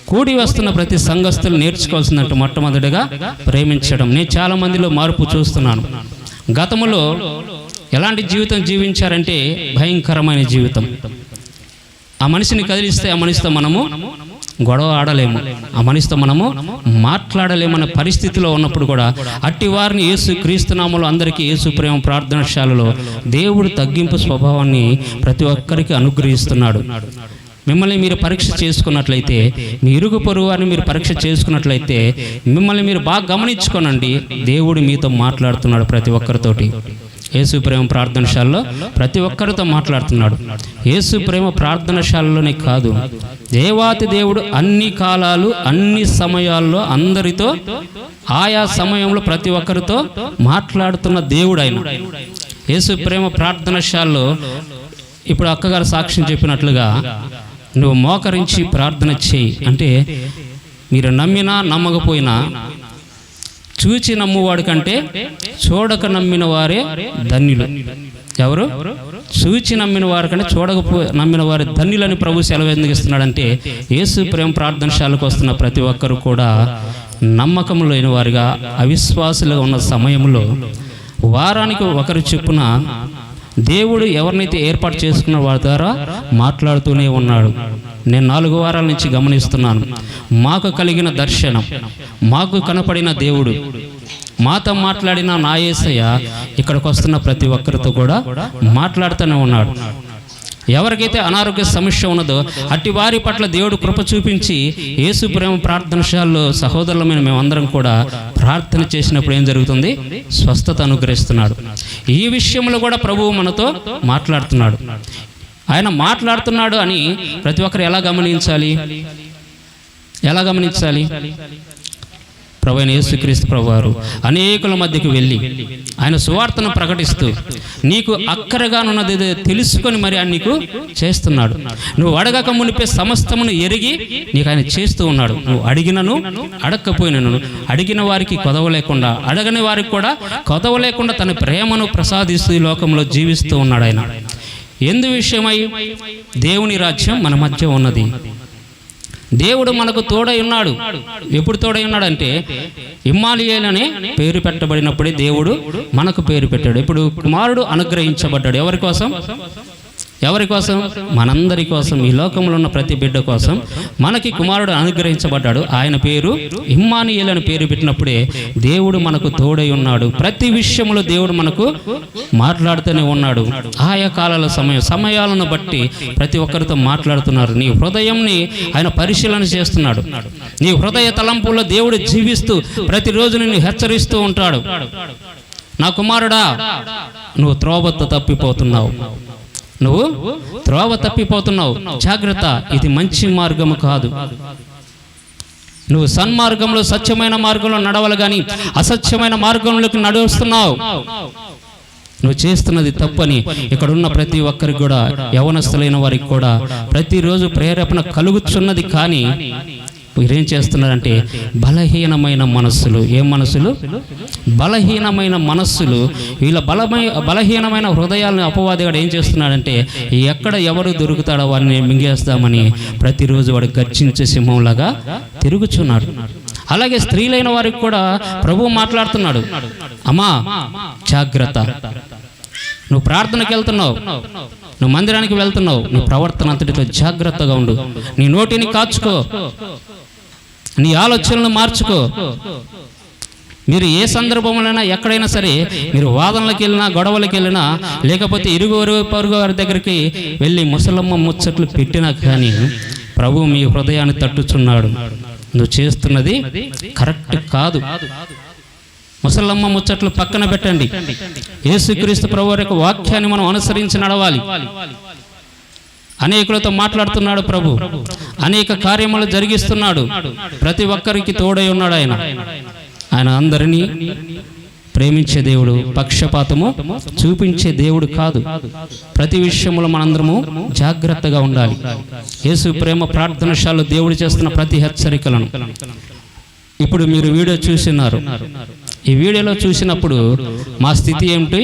కూడి వస్తున్న ప్రతి సంఘస్థులు నేర్చుకోవాల్సిందంటే మొట్టమొదటిగా ప్రేమించడం. నేను చాలా మందిలో మార్పు చూస్తున్నాను. గతంలో ఎలాంటి జీవితం జీవించారంటే భయంకరమైన జీవితం. ఆ మనిషిని కదిలిస్తే ఆ మనిషితో మనము గొడవ ఆడలేము, ఆ మనిషితో మనము మాట్లాడలేమన్న పరిస్థితిలో ఉన్నప్పుడు కూడా అట్టి వారిని యేసు క్రీస్తునామములో అందరికీ యేసు ప్రేమ ప్రార్థనశాలలో దేవుడు తగ్గింపు స్వభావాన్ని ప్రతి ఒక్కరికి అనుగ్రహిస్తున్నాడు. మిమ్మల్ని మీరు పరీక్ష చేసుకున్నట్లయితే, మీ ఇరుగు పొరుగు వారిని మీరు పరీక్ష చేసుకున్నట్లయితే మిమ్మల్ని మీరు బాగా గమనించుకోనండి. దేవుడు మీతో మాట్లాడుతున్నాడు ప్రతి ఒక్కరితోటి. యేసు ప్రేమ ప్రార్థనశాలలో ప్రతి ఒక్కరితో మాట్లాడుతున్నాడు. యేసు ప్రేమ ప్రార్థనశాలలోనే కాదు, దేవాతి దేవుడు అన్ని కాలాలు అన్ని సమయాల్లో అందరితో ఆయా సమయంలో ప్రతి ఒక్కరితో మాట్లాడుతున్న దేవుడు ఆయన. యేసు ప్రేమ ప్రార్థనశాలలో ఇప్పుడు అక్కగారు సాక్ష్యం చెప్పినట్లుగా నువ్వు మోకరించి ప్రార్థన చేయి అంటే, మీరు నమ్మినా నమ్మకపోయినా చూచి నమ్మువాడు కంటే చూడక నమ్మిన వారే ధన్యులు. ఎవరు? చూచి నమ్మిన వారి కంటే నమ్మిన వారి ధన్యులని ప్రభు సెలవు ఎందుకు ఇస్తున్నాడంటే, యేసు ప్రేమ ప్రార్థనశాలకు వస్తున్న ప్రతి ఒక్కరు కూడా నమ్మకం లేని వారిగా అవిశ్వాసులుగా ఉన్న సమయంలో వారానికి ఒకరి చొప్పున దేవుడు ఎవరినైతే ఏర్పాటు చేసుకున్న వారి ద్వారా మాట్లాడుతూనే ఉన్నాడు. నేను 4 వారాల నుంచి గమనిస్తున్నాను. మాకు కలిగిన దర్శనం, మాకు కనపడిన దేవుడు, మాతో మాట్లాడిన నా యేసయ్య ఇక్కడికి వస్తున్న ప్రతి ఒక్కరితో కూడా మాట్లాడుతూనే ఉన్నాడు. ఎవరికైతే అనారోగ్య సమస్య ఉన్నదో అట్టి వారి పట్ల దేవుడు కృప చూపించి యేసు ప్రేమ ప్రార్థనశాలలో సహోదరులమైన మేమందరం కూడా ప్రార్థన చేసినప్పుడు ఏం జరుగుతుంది? స్వస్థత అనుగ్రహిస్తున్నాడు. ఈ విషయంలో కూడా ప్రభువు మనతో మాట్లాడుతున్నాడు. ఆయన మాట్లాడుతున్నాడు అని ప్రతి ఒక్కరు ఎలా గమనించాలి? ప్రభువైన యేసుక్రీస్తు ప్రభువారు అనేకుల మధ్యకు వెళ్ళి ఆయన సువార్తను ప్రకటిస్తూ నీకు అక్కరగానున్నది తెలుసుకొని మరి ఆయన నీకు చేస్తున్నాడు. నువ్వు అడగక మునిపే సమస్తమును ఎరిగి నీకు ఆయన చేస్తూ ఉన్నాడు. నువ్వు అడిగినను అడగకపోయినను అడిగిన వారికి కొదవలేకుండా అడగని వారికి కూడా కొదవలేకుండా తన ప్రేమను ప్రసాదిస్తూ ఈ లోకంలో జీవిస్తూ ఉన్నాడు ఆయన. ఎందు విషయమై? దేవుని రాజ్యం మన మధ్య ఉన్నది. దేవుడు మనకు తోడై ఉన్నాడు. ఎప్పుడు తోడై ఉన్నాడంటే ఇమ్మానుయేల్ అనే పేరు పెట్టబడినప్పుడే దేవుడు మనకు పేరు పెట్టాడు. ఇప్పుడు కుమారుడు అనుగ్రహించబడ్డాడు. ఎవరి కోసం? ఎవరి కోసం? మనందరి కోసం, ఈ లోకంలో ఉన్న ప్రతి బిడ్డ కోసం మనకి కుమారుడు అనుగ్రహించబడ్డాడు. ఆయన పేరు ఇమ్మానుయేల్ అని పేరు పెట్టినప్పుడే దేవుడు మనకు తోడై ఉన్నాడు. ప్రతి విషయంలో దేవుడు మనకు మాట్లాడుతూనే ఉన్నాడు. ఆయా కాలాల సమయాలను బట్టి ప్రతి ఒక్కరితో మాట్లాడుతున్నారు. నీ హృదయంని ఆయన పరిశీలన చేస్తున్నాడు. నీ హృదయ తలంపుల్లో దేవుడు జీవిస్తూ ప్రతిరోజు నిన్ను హెచ్చరిస్తూ ఉంటాడు. నా కుమారుడా, నువ్వు త్రోవతో తప్పిపోతున్నావు, నువ్వు త్రోవ తప్పిపోతున్నావు, జాగ్రత్త, ఇది మంచి మార్గము కాదు. నువ్వు సన్మార్గంలో సత్యమైన మార్గంలో నడవాలి కానీ అసత్యమైన మార్గంలోకి నడుస్తున్నావు. నువ్వు చేస్తున్నది తప్పని ఇక్కడ ఉన్న ప్రతి ఒక్కరికి కూడా, యవనస్తులైన వారికి కూడా ప్రతిరోజు ప్రేరేపణ కలుగుతున్నది. కానీ వీరేం చేస్తున్నారంటే బలహీనమైన మనస్సులు. ఏం మనస్సులు? బలహీనమైన మనస్సులు. వీళ్ళ బలహీనమైన హృదయాలను అపవాదిగాడు ఏం చేస్తున్నాడంటే ఎక్కడ ఎవరు దొరుకుతాడో వారిని మింగేస్తామని ప్రతిరోజు వాడు గర్జించే సింహంలాగా తిరుగుచున్నాడు. అలాగే స్త్రీలైన వారికి కూడా ప్రభువు మాట్లాడుతున్నాడు. అమ్మా జాగ్రత్త, నువ్వు ప్రార్థనకి వెళ్తున్నావు, నువ్వు మందిరానికి వెళ్తున్నావు, నీ ప్రవర్తన అంతటితో జాగ్రత్తగా ఉండు. నీ నోటిని కాచుకో, నీ ఆలోచనలు మార్చుకో. మీరు ఏ సందర్భంలోనైనా ఎక్కడైనా సరే మీరు వాదనలకు వెళ్ళినా, గొడవలకు వెళ్ళినా, లేకపోతే ఇరుగు పొరుగు వారి దగ్గరికి వెళ్ళి ముసలమ్మ ముచ్చట్లు పెట్టినా కానీ ప్రభు మీ హృదయాన్ని తట్టుచున్నాడు. నువ్వు చేస్తున్నది కరెక్ట్ కాదు. ముసలమ్మ ముచ్చట్లు పక్కన పెట్టండి. యేసుక్రీస్తు ప్రభు యొక్క వాక్యాన్ని మనం అనుసరించి నడవాలి. అనేకులతో మాట్లాడుతున్నాడు ప్రభు, అనేక కార్యములు జరిగిస్తున్నాడు. ప్రతి ఒక్కరికి తోడై ఉన్నాడు ఆయన. ఆయన అందరినీ ప్రేమించే దేవుడు, పక్షపాతము చూపించే దేవుడు కాదు. ప్రతి విషయంలో మనందరము జాగ్రత్తగా ఉండాలి. యేసు ప్రేమ ప్రార్థనశాలలో దేవుడు చేస్తున్న ప్రతి హెచ్చరికలను ఇప్పుడు మీరు వీడియో చూస్తున్నారు. ఈ వీడియోలో చూసినప్పుడు మా స్థితి ఏమిటి,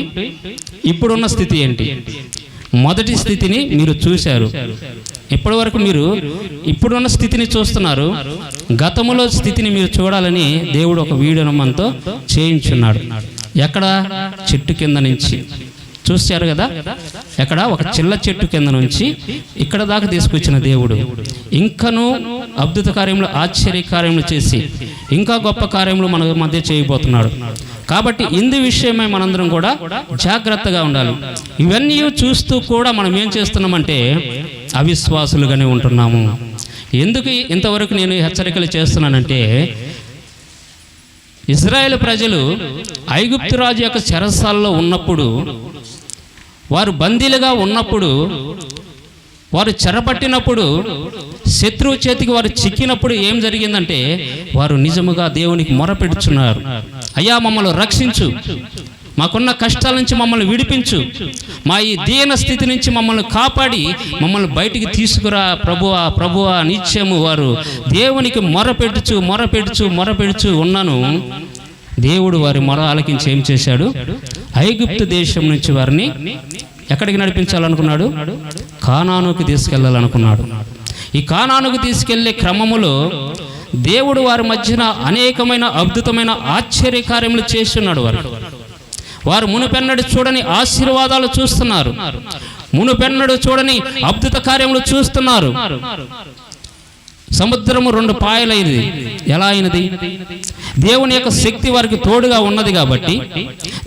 ఇప్పుడున్న స్థితి ఏంటి? మొదటి స్థితిని మీరు చూశారు. ఇప్పటి వరకు మీరు ఇప్పుడున్న స్థితిని చూస్తున్నారు. గతంలో స్థితిని మీరు చూడాలని దేవుడు ఒక వీడియోను మనతో చేయించున్నాడు. ఎక్కడ? చెట్టు కింద నుంచి చూశారు కదా. ఎక్కడ? ఒక చిల్ల చెట్టు కింద నుంచి ఇక్కడ దాకా తీసుకొచ్చిన దేవుడు ఇంకనూ అద్భుత కార్యములు, ఆశ్చర్య కార్యములు చేసి ఇంకా గొప్ప కార్యములు మన మధ్య చేయబోతున్నాడు. కాబట్టి ఇందు విషయమై మనందరం కూడా జాగ్రత్తగా ఉండాలి. ఇవన్నీ చూస్తూ కూడా మనం ఏం చేస్తున్నామంటే అవిశ్వాసులుగానే ఉంటున్నాము. ఎందుకు ఇంతవరకు నేను హెచ్చరికలు చేస్తున్నానంటే, ఇజ్రాయేల్ ప్రజలు ఐగుప్తు రాజు యొక్క చెరసాలలో ఉన్నప్పుడు, వారు బందీలుగా ఉన్నప్పుడు, వారు చెరపట్టినప్పుడు, శత్రువు చేతికి వారు చిక్కినప్పుడు ఏం జరిగిందంటే వారు నిజముగా దేవునికి మొరపెడుచున్నారు. అయ్యా మమ్మల్ని రక్షించు, మాకున్న కష్టాల నుంచి మమ్మల్ని విడిపించు, మా ఈ దీన స్థితి నుంచి మమ్మల్ని కాపాడి మమ్మల్ని బయటికి తీసుకురా ప్రభువా, ప్రభువా నిత్యము వారు దేవునికి మొరపెడుచు ఉన్నాను. దేవుడు వారి మొర ఆలకించి ఏం చేశాడు? ఐగుప్తు దేశం నుంచి వారిని ఎక్కడికి నడిపించాలనుకున్నాడు? కానానుకు తీసుకెళ్లాలనుకున్నాడు. ఈ కానానుకు తీసుకెళ్లే క్రమములో దేవుడు వారి మధ్యన అనేకమైన అద్భుతమైన ఆశ్చర్య కార్యములు చేస్తున్నాడు. వారు మునుపెన్నడు చూడని ఆశీర్వాదాలు చూస్తున్నారు, మునుపెన్నడు చూడని అద్భుత కార్యములు చూస్తున్నారు. సముద్రము 2 పాయలైంది. ఎలా అయినది? దేవుని యొక్క శక్తి వారికి తోడుగా ఉన్నది కాబట్టి,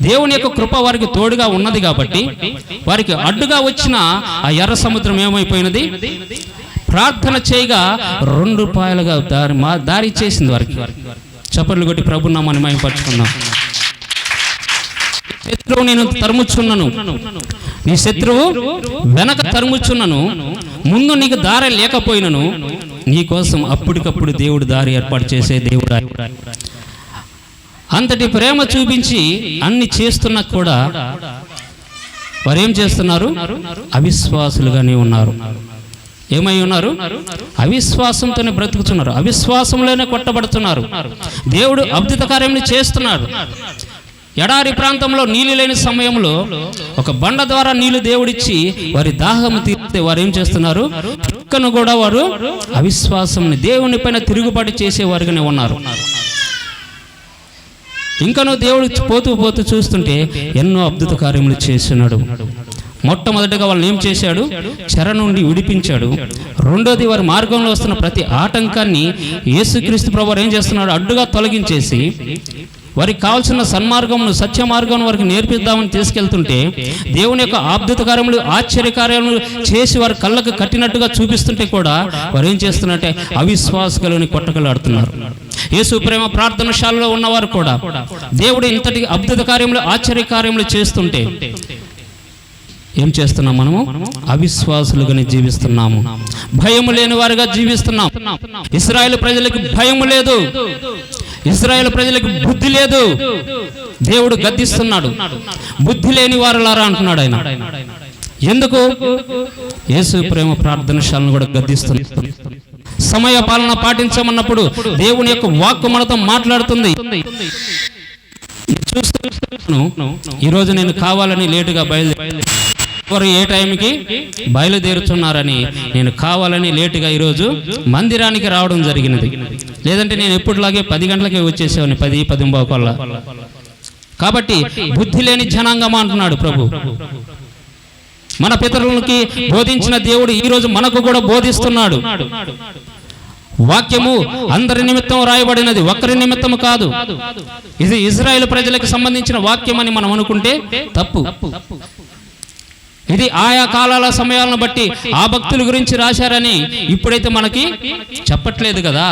దేవుని యొక్క కృప వారికి తోడుగా ఉన్నది కాబట్టి, వారికి అడ్డుగా వచ్చిన ఆ ఎర్ర సముద్రం ఏమైపోయినది? ప్రార్థన చేయగా 2 పాయలుగా దారి చేసింది వారికి. చప్పట్లు కొట్టి ప్రభు నామమును మహిమపరచుకుందాం. శత్రువు నేను తరుముచున్నాను, నీ శత్రువు వెనక తరుముచున్నాను, ముందు నీకు దారి లేకపోయినను నీ కోసం అప్పటికప్పుడు దేవుడు దారి ఏర్పాటు చేసే దేవుడు. అంతటి ప్రేమ చూపించి అన్ని చేస్తున్నా కూడా వారు ఏం చేస్తున్నారు? అవిశ్వాసులుగానే ఉన్నారు. ఏమై ఉన్నారు? అవిశ్వాసంతోనే బ్రతుకుతున్నారు, అవిశ్వాసంలోనే కొట్టబడుతున్నారు. దేవుడు అద్భుత కార్యములు చేస్తున్నాడు. ఎడారి ప్రాంతంలో నీళ్లు లేని సమయంలో ఒక బండ ద్వారా నీళ్లు దేవుడిచ్చి వారి దాహము తీరితే వారు ఏం చేస్తున్నారు? పక్కన కూడా వారు అవిశ్వాసంని దేవుని పైన తిరుగుబాటు చేసేవారుగానే ఉన్నారు. ఇంకనూ దేవుడు పోతూ పోతూ చూస్తుంటే ఎన్నో అద్భుత కార్యములు చేస్తున్నాడు. మొట్టమొదటిగా వాళ్ళని ఏం చేశాడు? చెర నుండి విడిపించాడు. రెండోది వారి మార్గంలో వస్తున్న ప్రతి ఆటంకాన్ని యేసుక్రీస్తు ప్రభువు ఏం చేస్తున్నాడు? అడ్డుగా తొలగించేసి వారికి కావాల్సిన సన్మార్గమును, సత్య మార్గం వారికి నేర్పిద్దామని తీసుకెళ్తుంటే దేవుని యొక్క అద్భుత కార్యములు, ఆశ్చర్యకార్యములు చేసి వారి కళ్ళకు కట్టినట్టుగా చూపిస్తుంటే కూడా వారు ఏం చేస్తున్నారంటే అవిశ్వాసకులని కొట్టకలాడుతున్నారు. యేసు ప్రేమ ప్రార్థనశాలలో ఉన్నవారు కూడా దేవుడు ఇంతటి అద్భుత కార్యములు, ఆశ్చర్య కార్యములు చేస్తుంటే ఏం చేస్తున్నాం? మనము అవిశ్వాసులుగానే జీవిస్తున్నాము, భయము లేని వారుగా జీవిస్తున్నాం. ఇశ్రాయేలు ప్రజలకు భయము లేదు, ఇశ్రాయేలు ప్రజలకు బుద్ధి లేదు. దేవుడు గద్దిస్తున్నాడు, బుద్ధి లేని వారులారా అంటున్నాడు ఆయన. ఎందుకు? యేసు ప్రేమ ప్రార్థనశాలను కూడా గద్దిస్తున్నాడు. సమయ పాలన పాటించమన్నప్పుడు దేవుని యొక్క వాక్కు మనతో మాట్లాడుతుంది. ఈరోజు నేను కావాలని లేటుగా ఎవరు ఏ టైంకి బయలుదేరుతున్నారని నేను కావాలని లేటుగా ఈరోజు మందిరానికి రావడం జరిగినది. లేదంటే నేను ఎప్పుడులాగే 10 గంటలకే వచ్చేసేవాడిని, 10-10:15 కల్లా. కాబట్టి బుద్ధి లేని జనాంగమా అంటున్నాడు ప్రభు. మన పితరులకి బోధించిన దేవుడు ఈరోజు మనకు కూడా బోధిస్తున్నాడు. వాక్యము అందరి నిమిత్తం రాయబడినది, ఒక్కరి నిమిత్తం కాదు. ఇది ఇజ్రాయేల్ ప్రజలకు సంబంధించిన వాక్యం అని మనం అనుకుంటే తప్పు. ఇది ఆయా కాలాల సమయాలను బట్టి ఆ భక్తుల గురించి రాశారని ఇప్పుడైతే మనకి చెప్పట్లేదు కదా,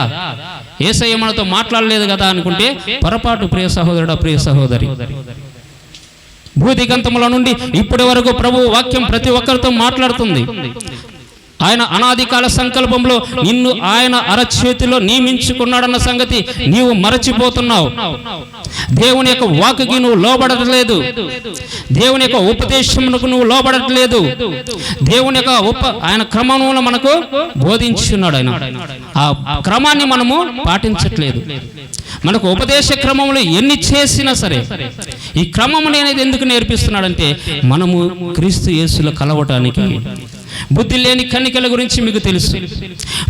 యేసయ్య మనతో మాట్లాడలేదు కదా అనుకుంటే పొరపాటు. ప్రియ సహోదరుడా, ప్రియ సహోదరి, భూదిగంతముల నుండి ఇప్పటి వరకు ప్రభు వాక్యం ప్రతి ఒక్కరితో మాట్లాడుతుంది. ఆయన అనాది కాల సంకల్పంలో నిన్ను ఆయన అరచేతిలో నియమించుకున్నాడన్న సంగతి నీవు మరచిపోతున్నావు. దేవుని యొక్క వాక్కుకి నువ్వు లోబడట్లేదు, దేవుని యొక్క ఉపదేశమునకు నువ్వు లోబడట్లేదు. దేవుని యొక్క ఆయన క్రమంలో మనకు బోధించున్నాడు. ఆయన ఆ క్రమాన్ని మనము పాటించట్లేదు. మనకు ఉపదేశ క్రమంలో ఎన్ని చేసినా సరే ఈ క్రమం అనేది ఎందుకు నేర్పిస్తున్నాడంటే మనము క్రీస్తు యేసులో కలవటానికి. బుద్ధి లేని కన్నికల గురించి మీకు తెలుసు,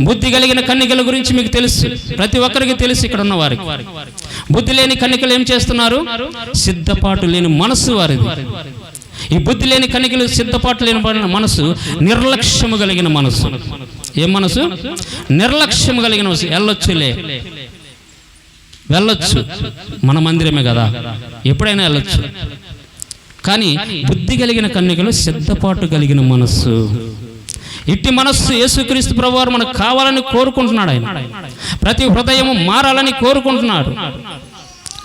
బుద్ధి కలిగిన కన్నికల గురించి మీకు తెలుసు, ప్రతి ఒక్కరికి తెలుసు. ఇక్కడ ఉన్న వారికి బుద్ధి లేని కన్నికలు ఏం చేస్తున్నారు? సిద్ధపాటు లేని మనస్సు వారిది. ఈ బుద్ధి లేని కన్నికలు, సిద్ధపాటు లేని మనసు నిర్లక్ష్యము కలిగిన మనసు. ఏ మనసు? నిర్లక్ష్యము కలిగిన మనసు. వెళ్ళొచ్చు, మన మందిరమే కదా, ఎప్పుడైనా వెళ్ళొచ్చు. కానీ బుద్ధి కలిగిన కన్యకలు, సిద్ధపాటు కలిగిన మనస్సు. ఇట్టి మనస్సు యేసుక్రీస్తు ప్రభువారు మనకు కావాలని కోరుకుంటున్నాడు. ఆయన ప్రతి హృదయము మారాలని కోరుకుంటున్నాడు.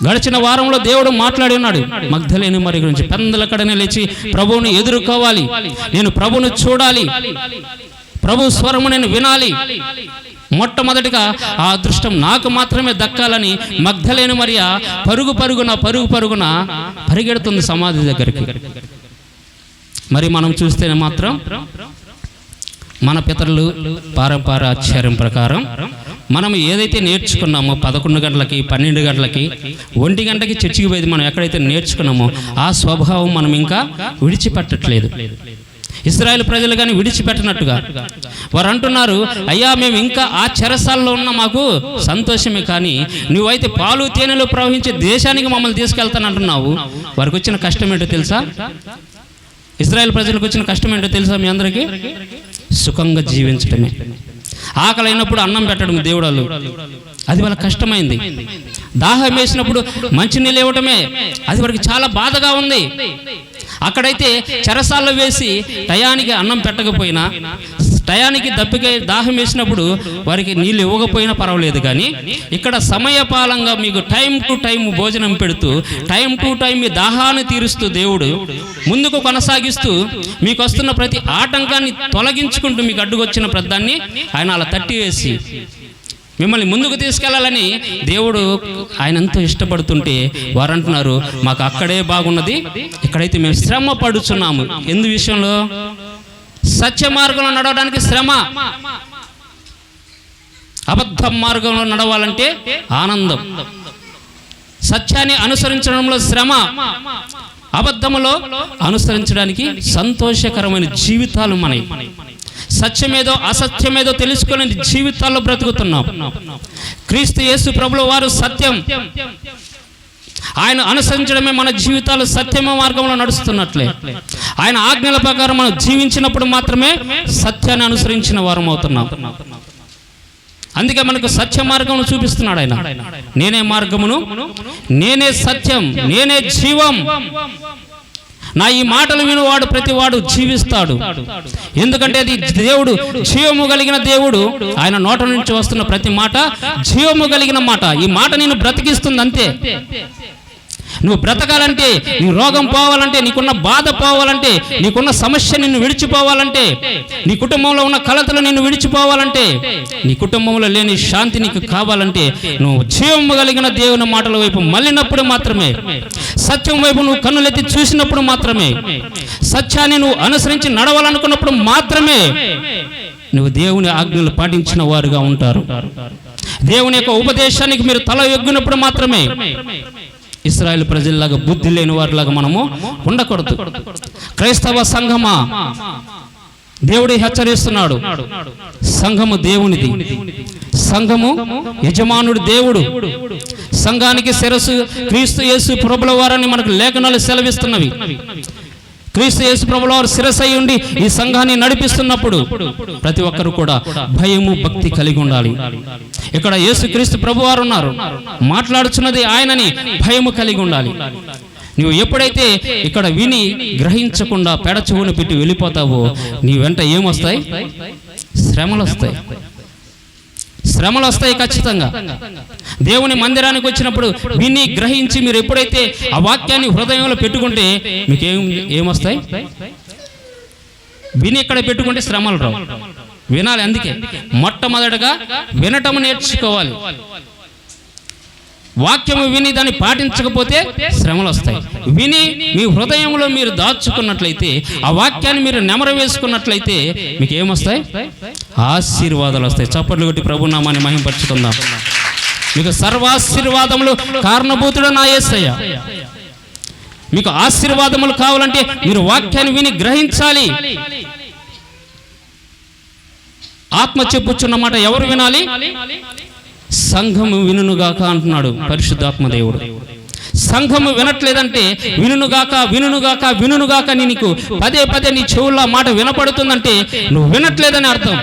గడిచిన వారంలో దేవుడు మాట్లాడి ఉన్నాడు మగ్ధలేని మరి గురించి. పెందల కడనే లేచి ప్రభువుని ఎదుర్కోవాలి, నేను ప్రభువును చూడాలి, ప్రభు స్వరము నేను వినాలి. మొట్టమొదటిగా ఆ అదృష్టం నాకు మాత్రమే దక్కాలని మగ్ధలేని మరియా పరుగు పరుగున పరిగెడుతుంది సమాధి దగ్గరికి. మరి మనం చూస్తేనే మాత్రం మన పితరులు పారంపరాచార్యం ప్రకారం మనం ఏదైతే నేర్చుకున్నామో 11 గంటలకి, 12 గంటలకి, 1 గంటకి చర్చికి పోయేది మనం ఎక్కడైతే నేర్చుకున్నామో ఆ స్వభావం మనం ఇంకా విడిచిపెట్టట్లేదు. ఇశ్రాయేలు ప్రజలు కానీ విడిచిపెట్టినట్టుగా వారు అంటున్నారు, అయ్యా మేము ఇంకా ఆ చెరసాల్లో ఉన్న మాకు సంతోషమే, కానీ నువ్వైతే పాలు తేనెలు ప్రవహించే దేశానికి మమ్మల్ని తీసుకెళ్తానంటున్నావు. వారికి వచ్చిన కష్టం ఏంటో తెలుసా? ఇశ్రాయేలు ప్రజలకు వచ్చిన కష్టం ఏంటో తెలుసా మీ అందరికీ? సుఖంగా జీవించడమే. ఆకలి అయినప్పుడు అన్నం పెట్టడం దేవుడాలు, అది వాళ్ళకి కష్టమైంది. దాహం వేసినప్పుడు మంచినీళ్ళు ఇవ్వటమే, అది వారికి చాలా బాధగా ఉంది. అక్కడైతే చెరసాల్లో వేసి టయానికి అన్నం పెట్టకపోయినా, టయానికి దాహం వేసినప్పుడు వారికి నీళ్ళు ఇవ్వకపోయినా పర్వాలేదు. కానీ ఇక్కడ సమయపాలంగా మీకు టైం టు టైం భోజనం పెడుతూ, టైం టు టైం మీ దాహాన్ని తీరుస్తూ దేవుడు ముందుకు కొనసాగిస్తూ మీకు వస్తున్న ప్రతి ఆటంకాన్ని తొలగించుకుంటూ మీకు అడ్డుకొచ్చిన ప్రదాన్ని ఆయన అలా తట్టివేసి మిమ్మల్ని ముందుకు తీసుకెళ్లాలని దేవుడు ఆయన ఎంతో ఇష్టపడుతుంటే వారు అంటున్నారు, మాకు అక్కడే బాగున్నది, ఇక్కడైతే మేము శ్రమ పడుచున్నాము. ఎందు విషయంలో? సత్య మార్గంలో నడవడానికి శ్రమ. అబద్ధ మార్గంలో నడవాలంటే ఆనందం. సత్యాన్ని అనుసరించడంలో శ్రమ, అబద్ధములో అనుసరించడానికి సంతోషకరమైన జీవితాలు మనవి. సత్యమేదో అసత్యమేదో తెలుసుకునే జీవితాల్లో బ్రతుకుతున్నాం. క్రీస్తు యేసు ప్రభుల వారు సత్యం. ఆయన అనుసరించడమే మన జీవితాలు సత్యమ మార్గంలో నడుస్తున్నట్లే. ఆయన ఆజ్ఞల ప్రకారం మనం జీవించినప్పుడు మాత్రమే సత్యాన్ని అనుసరించిన వారం అవుతున్నాం. అందుకే మనకు సత్య మార్గమును చూపిస్తున్నాడు ఆయన. నేనే మార్గమును, నేనే సత్యం, నేనే జీవం. నా ఈ మాటలు వినువాడు ప్రతివాడు జీవిస్తాడు. ఎందుకంటే అది దేవుడు, జీవము కలిగిన దేవుడు. ఆయన నోట నుంచి వస్తున్న ప్రతి మాట జీవము కలిగిన మాట. ఈ మాట నేను బ్రతికిస్తుంది అంతే. నువ్వు బ్రతకాలంటే, నీ రోగం పోవాలంటే, నీకున్న బాధ పోవాలంటే, నీకున్న సమస్య నిన్ను విడిచిపోవాలంటే, నీ కుటుంబంలో ఉన్న కలతలు నిన్ను విడిచిపోవాలంటే, నీ కుటుంబంలో లేని శాంతి నీకు కావాలంటే, నువ్వు జీవము కలిగిన దేవుని మాటల వైపు మళ్ళినప్పుడు మాత్రమే, సత్యం వైపు నువ్వు కన్నులెత్తి చూసినప్పుడు మాత్రమే, సత్యాన్ని నువ్వు అనుసరించి నడవాలనుకున్నప్పుడు మాత్రమే నువ్వు దేవుని ఆజ్ఞలు పాటించిన వారుగా ఉంటారు. దేవుని యొక్క ఉపదేశానికి మీరు తల ఎగ్గినప్పుడు మాత్రమే ఇశ్రాయేలు ప్రజల్లాగా బుద్ధి లేని వారిలాగా మనము ఉండకూడదు. క్రైస్తవ సంఘమా, దేవుడు హెచ్చరిస్తున్నాడు. సంఘము దేవునిది, సంఘము యజమానుడు దేవుడు. సంఘానికి శిరస్సు క్రీస్తు యేసు ప్రభుల వారని మనకు లేఖనాలు సెలవిస్తున్నవి. క్రీస్తు యేసు ప్రభుల వారు శిరస్సు అయి ఉండి ఈ సంఘాన్ని నడిపిస్తున్నప్పుడు ప్రతి ఒక్కరు కూడా భయము భక్తి కలిగి ఉండాలి. ఇక్కడ యేసు క్రీస్తు ప్రభు వారు ఉన్నారు, మాట్లాడుచున్నది ఆయనని భయము కలిగి ఉండాలి. నువ్వు ఎప్పుడైతే ఇక్కడ విని గ్రహించకుండా పెడచెవును పెట్టి వెళ్ళిపోతావో నీ వెంట ఏమొస్తాయి? శ్రమలు వస్తాయి. శ్రమలు వస్తాయి ఖచ్చితంగా. దేవుని మందిరానికి వచ్చినప్పుడు విని గ్రహించి మీరు ఎప్పుడైతే ఆ వాక్యాన్ని హృదయంలో పెట్టుకుంటే మీకు ఏమొస్తాయి? విని ఇక్కడ పెట్టుకుంటే శ్రమలు రావు. వినాలి. అందుకే మొట్టమొదటగా వినటం నేర్చుకోవాలి. వాక్యము విని దాన్ని పాటించకపోతే శ్రమలు వస్తాయి. విని మీ హృదయంలో మీరు దాచుకున్నట్లయితే, ఆ వాక్యాన్ని మీరు నెమరు వేసుకున్నట్లయితే మీకు ఏమొస్తాయి? ఆశీర్వాదాలు వస్తాయి. చప్పట్లు కొట్టి ప్రభు నామాన్ని మహిమపరచుకుందాం. మీకు సర్వాశీర్వాదములు కారణభూతుడు నా యేసయ్య. మీకు ఆశీర్వాదములు కావాలంటే మీరు వాక్యాన్ని విని గ్రహించాలి. ఆత్మ చెప్పుచున్న మాట ఎవరు వినాలి? సంఘము వినుగాక అంటున్నాడు పరిశుద్ధాత్మ దేవుడు. సంఘము వినట్లేదంటే వినుగాక వినుగాక వినుగాక నీకు పదే పదే నీ చెవుల్లో మాట వినపడుతుందంటే నువ్వు వినట్లేదని అర్థం.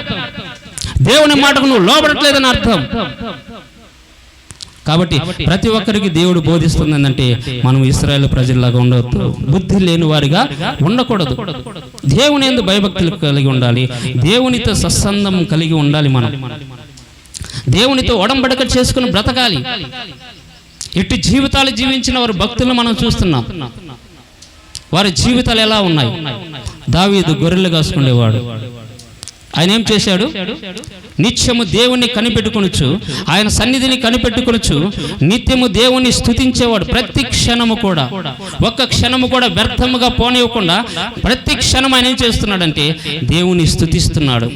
దేవుని మాటకు నువ్వు లోబడట్లేదని అర్థం. కాబట్టి ప్రతి ఒక్కరికి దేవుడు బోధిస్తుంది ఏంటంటే మనం ఇశ్రాయేలు ప్రజల్లాగా ఉండవద్దు, బుద్ధి లేని వారిగా ఉండకూడదు. దేవుని యందు భయభక్తులు కలిగి ఉండాలి. దేవునితో సత్సంగం కలిగి ఉండాలి. మనం దేవునితో ఒడంబడిక చేసుకుని బ్రతకాలి. ఎట్టి జీవితాలు జీవించిన వారి భక్తులను మనం చూస్తున్నాం. వారి జీవితాలు ఎలా ఉన్నాయి? దావీదు గొర్రెలు కాసుకునేవాడు. ఆయన ఏం చేశాడు? నిత్యము దేవుణ్ణి కనిపెట్టుకొనొచ్చు, ఆయన సన్నిధిని కనిపెట్టుకొనొచ్చు, నిత్యము దేవుణ్ణి స్తుతించేవాడు. ప్రతి క్షణము కూడా, ఒక్క క్షణము కూడా వ్యర్థముగా పోనివ్వకుండా ప్రతి క్షణం ఆయన ఏం చేస్తున్నాడంటే దేవుణ్ణి స్తుతిస్తున్నాడు.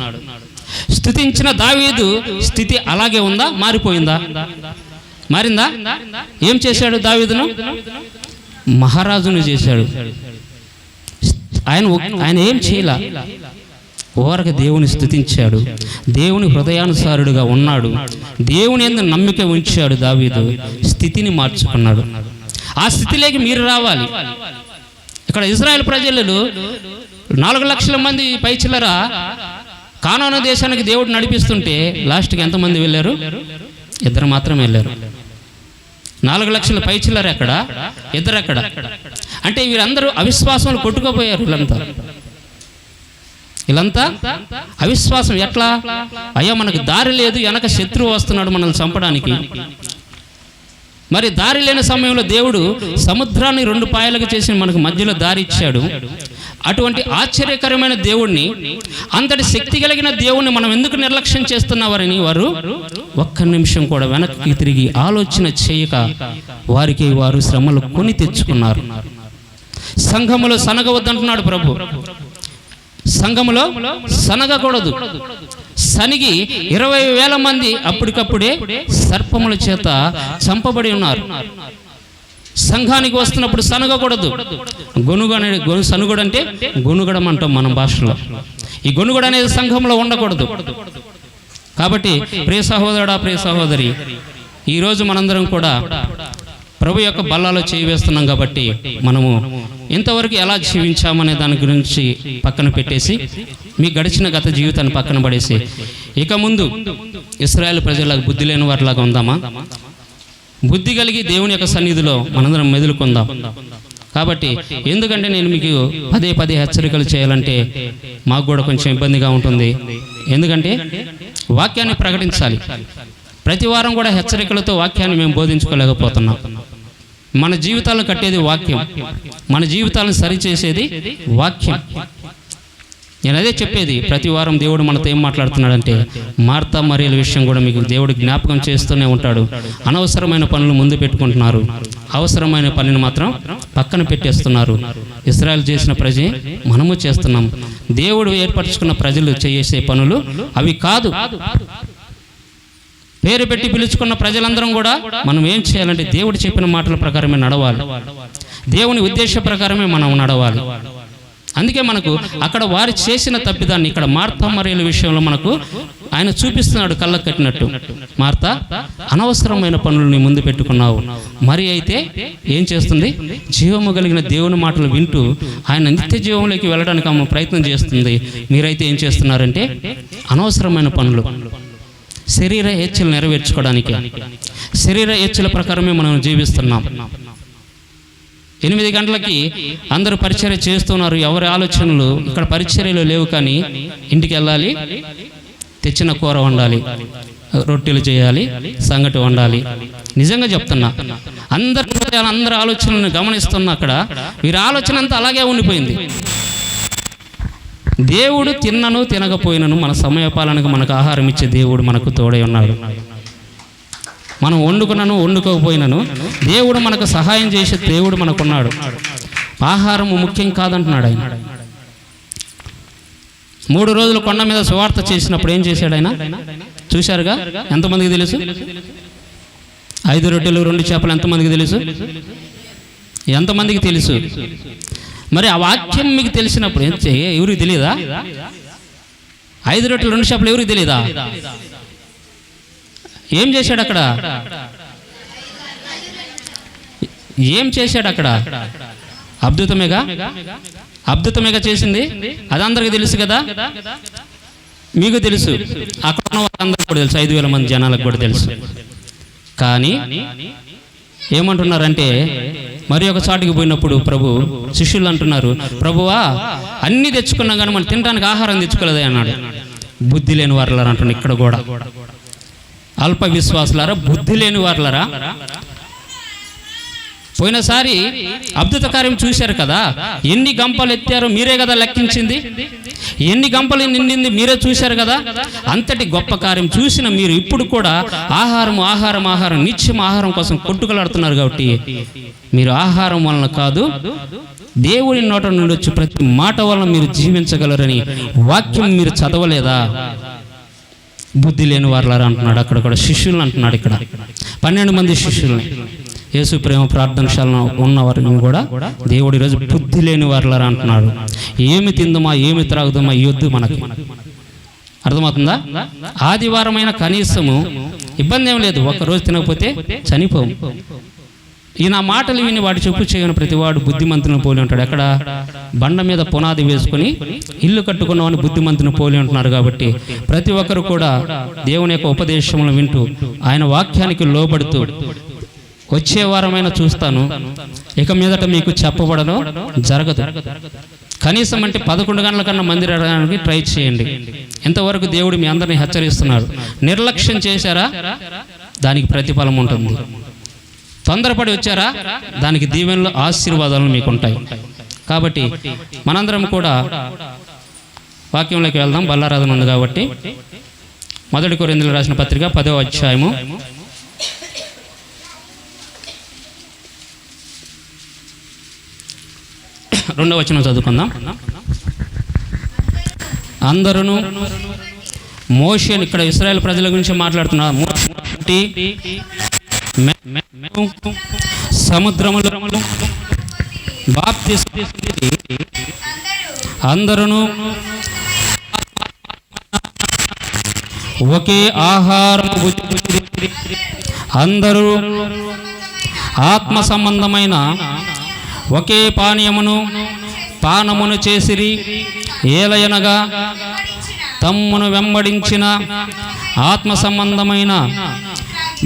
స్తుతించిన దావీదు స్థితి అలాగే ఉందా? మారిపోయిందా? మారిందా? ఏం చేశాడు? దావీదును మహారాజును చేశాడు. ఆయన ఏం చేయలా, ఓరక దేవుని స్తుతించాడు. దేవుని హృదయానుసారుడుగా ఉన్నాడు. దేవుని యందు నమ్మిక ఉంచాడు. దావీదు స్థితిని మార్చుకున్నాడు. ఆ స్థితిలోకి మీరు రావాలి. ఇక్కడ ఇశ్రాయేలు ప్రజలు 4 లక్షల మంది పైచిల్లరా కానాను దేశానికి దేవుడు నడిపిస్తుంటే లాస్ట్కి ఎంతమంది వెళ్ళారు? 2 మాత్రం వెళ్ళారు. 4 లక్షల పైచిల్లరు ఎక్కడ? 2 ఎక్కడ? అంటే వీరందరూ అవిశ్వాసంలో కొట్టుకుపోయారు. వీళ్ళంతా అవిశ్వాసం. ఎట్లా? అయ్యా మనకు దారి లేదు, వెనక శత్రువు వస్తున్నాడు మనల్ని చంపడానికి. మరి దారి లేని సమయంలో దేవుడు సముద్రాన్ని 2 పాయలుగా చేసి మనకు మధ్యలో దారి ఇచ్చాడు. అటువంటి ఆశ్చర్యకరమైన దేవుణ్ణి, అంతటి శక్తి కలిగిన దేవుణ్ణి మనం ఎందుకు నిర్లక్ష్యం చేస్తున్నారని వారు ఒక్క నిమిషం కూడా వెనక్కి తిరిగి ఆలోచన చేయక వారికి వారు శ్రమలు కొని తెచ్చుకున్నారు. సంఘములో సనగవద్దంటున్నాడు ప్రభు. సంఘములో సనగకూడదు. సనిగి 20,000 మంది అప్పటికప్పుడే సర్పముల చేత చంపబడి ఉన్నారు. సంఘానికి వస్తున్నప్పుడు సనగకూడదు. సనుగుడు అంటే గొనుగడం అంటాం మనం భాషలో. ఈ గొనుగడు అనేది సంఘంలో ఉండకూడదు. కాబట్టి ప్రియ సహోదరుడా, ప్రియ సహోదరి, ఈరోజు మనందరం కూడా ప్రభు యొక్క బల్లాలో చేయి వేస్తున్నాం. కాబట్టి మనము ఇంతవరకు ఎలా జీవించామనే దాని గురించి పక్కన పెట్టేసి, మీ గడిచిన గత జీవితాన్ని పక్కన పడేసి, ఇక ముందు ఇశ్రాయేలు ప్రజలకు బుద్ధి లేని వారిలాగా ఉందామా? బుద్ధి కలిగి దేవుని యొక్క సన్నిధిలో మనందరం మెదులుకుందాం. కాబట్టి ఎందుకంటే నేను మీకు పదే పదే హెచ్చరికలు చేయాలంటే మాకు కూడా కొంచెం ఇబ్బందిగా ఉంటుంది. ఎందుకంటే వాక్యాన్ని ప్రకటించాలి. ప్రతి వారం కూడా హెచ్చరికలతో వాక్యాన్ని మేము బోధించుకోలేకపోతున్నాం. మన జీవితాలను కట్టేది వాక్యం, మన జీవితాలను సరిచేసేది వాక్యం. నేను అదే చెప్పేది. ప్రతి వారం దేవుడు మనతో ఏం మాట్లాడుతున్నాడంటే, మార్తా మరియల విషయం కూడా మీకు దేవుడు జ్ఞాపకం చేస్తూనే ఉంటాడు. అనవసరమైన పనులు ముందు పెట్టుకుంటున్నారు, అవసరమైన పనిని మాత్రం పక్కన పెట్టేస్తున్నారు. ఇశ్రాయేలు చేసిన ప్రజే మనము చేస్తున్నాం. దేవుడు ఏర్పరచుకున్న ప్రజలు చేసే పనులు అవి కాదు. పేరు పెట్టి పిలుచుకున్న ప్రజలందరం కూడా మనం ఏం చేయాలంటే దేవుడు చెప్పిన మాటల ప్రకారమే నడవాలి. దేవుని ఉద్దేశ ప్రకారమే మనం నడవాలి. అందుకే మనకు అక్కడ వారు చేసిన తప్పిదాన్ని ఇక్కడ మార్తా మరియల విషయంలో మనకు ఆయన చూపిస్తున్నాడు కళ్ళకు కట్టినట్టు. మార్తా, అనవసరమైన పనులని ముందు పెట్టుకున్నావు. మరి అయితే ఏం చేస్తుంది? జీవము కలిగిన దేవుని మాటలు వింటూ ఆయన నిత్య జీవంలోకి వెళ్ళడానికి ఆమె ప్రయత్నం చేస్తుంది. మీరైతే ఏం చేస్తున్నారంటే అనవసరమైన పనులు, శరీర హెచ్చులు నెరవేర్చుకోవడానికి, శరీర హెచ్చుల ప్రకారమే మనం జీవిస్తున్నాం. 8 గంటలకి అందరూ పరిచర్య చేస్తున్నారు. ఎవరి ఆలోచనలు ఇక్కడ పరిచర్యలు లేవు. కానీ ఇంటికి వెళ్ళాలి, తెచ్చిన కూర వండాలి, రొట్టెలు చేయాలి, సంగటి వండాలి. నిజంగా చెప్తున్నా, అందరి ఆలోచనలను గమనిస్తున్నా. అక్కడ వీరి ఆలోచన అంతా అలాగే ఉండిపోయింది. దేవుడు తిన్నను తినకపోయినను మన సమయపాలనకు మనకు ఆహారం ఇచ్చే దేవుడు మనకు తోడై ఉన్నాడు. మనం వండుకున్నాను వండుకోకపోయినను దేవుడు మనకు సహాయం చేసే దేవుడు మనకున్నాడు. ఆహారం ముఖ్యం కాదంటున్నాడు ఆయన. 3 రోజులు కొండ మీద సువార్త చేసినప్పుడు ఏం చేశాడు ఆయన? చూశారుగా? ఎంతమందికి తెలుసు? 5 రొట్టెలు 2 చేపలు ఎంతమందికి తెలుసు? ఎంతమందికి తెలుసు? మరి ఆ వాక్యం మీకు తెలిసినప్పుడు ఎవరికి తెలియదా? 5 రొట్టెలు 2 చేపలు ఎవరికి తెలియదా? ఏం చేశాడు అక్కడ? ఏం చేశాడు అక్కడ? అద్భుతమేగా చేసింది. అది అందరికి తెలుసు కదా, మీకు తెలుసు, అక్కడ ఉన్న వాళ్ళందరికీ కూడా తెలుసు, 5,000 మంది జనాలకు కూడా తెలుసు. కానీ ఏమంటున్నారంటే, మరి ఒక చాటుకి పోయినప్పుడు ప్రభు శిష్యులు అంటున్నారు, ప్రభువా అన్నీ తెచ్చుకున్నాం కానీ మనం తినడానికి ఆహారం తెచ్చుకోలేదే అన్నాడు. బుద్ధి లేని వారులారా అంటున్నారు ఇక్కడ కూడా. అల్ప విశ్వాసులారా, బుద్ధి లేని వారులారా. పోయినసారి అద్భుత కార్యం చూశారు కదా, ఎన్ని గంపలు ఎత్తారో మీరే కదా లెక్కించింది, ఎన్ని గంపలు నిండింది మీరే చూశారు కదా. అంతటి గొప్ప కార్యం చూసిన మీరు ఇప్పుడు కూడా ఆహారం నిత్యం ఆహారం కోసం కొట్టుకలాడుతున్నారు. కాబట్టి మీరు ఆహారం వలన కాదు, దేవుని నోట నుండి వచ్చి ప్రతి మాట వలన మీరు జీవించగలరని వాక్యం మీరు చదవలేదా? బుద్ధి లేని వారులారా అంటున్నాడు. అక్కడ కూడా శిష్యులను అంటున్నాడు. ఇక్కడ 12 మంది శిష్యుల్ని, యేసు ప్రేమ ప్రార్థనశాలను ఉన్నవారిని కూడా దేవుడు ఈరోజు బుద్ధి లేని వారులారా అంటున్నాడు. ఏమి తిందుమా, ఏమి త్రాగుదామా ఈ వద్దు మనకి. అర్థమవుతుందా? ఆదివారమైన కనీసము ఇబ్బంది ఏం లేదు, ఒక్కరోజు తినకపోతే చనిపోవు. ఈ నా మాటలు విని వాడు చెప్పు చేయని ప్రతివాడు బుద్ధిమంతుని పోలి ఉంటాడు. ఎక్కడ? బండ మీద పునాది వేసుకుని ఇల్లు కట్టుకున్నవాడిని బుద్ధిమంతుని పోలి ఉంటున్నారు. కాబట్టి ప్రతి ఒక్కరు కూడా దేవుని యొక్క ఉపదేశములను వింటూ ఆయన వాక్యానికి లోబడుతూ, వచ్చే వారమైనా చూస్తాను, ఇక మీదట మీకు చెప్పబడను జరగదు. కనీసం అంటే 11 గంటల కన్నా మందిరానికి ట్రై చేయండి. ఎంతవరకు దేవుడు మీ అందరినీ హెచ్చరిస్తున్నాడు. నిర్లక్ష్యం చేశారా, దానికి ప్రతిఫలం ఉంటుంది. తొందరపడి వచ్చారా, దానికి దీవెనలు ఆశీర్వాదాలు మీకు ఉంటాయి. కాబట్టి మనందరం కూడా వాక్యంలోకి వెళ్దాం. బల్లారాధన ఉంది కాబట్టి 1 కొరింథీయులకు రాసిన పత్రిక 10వ అధ్యాయము 2వ వచనం చదువుకుందాం. అందరూ మోషేని, ఇక్కడ ఇశ్రాయేల్ ప్రజల గురించి మాట్లాడుతున్నారు. సముద్రములో బాప్తిస్మం అందరూ ఒకే ఆహారం, అందరూ ఆత్మ సంబంధమైన ఒకే పానమును చేసిరి. ఏలయనగా తమ్మును వెంబడించిన ఆత్మ సంబంధమైన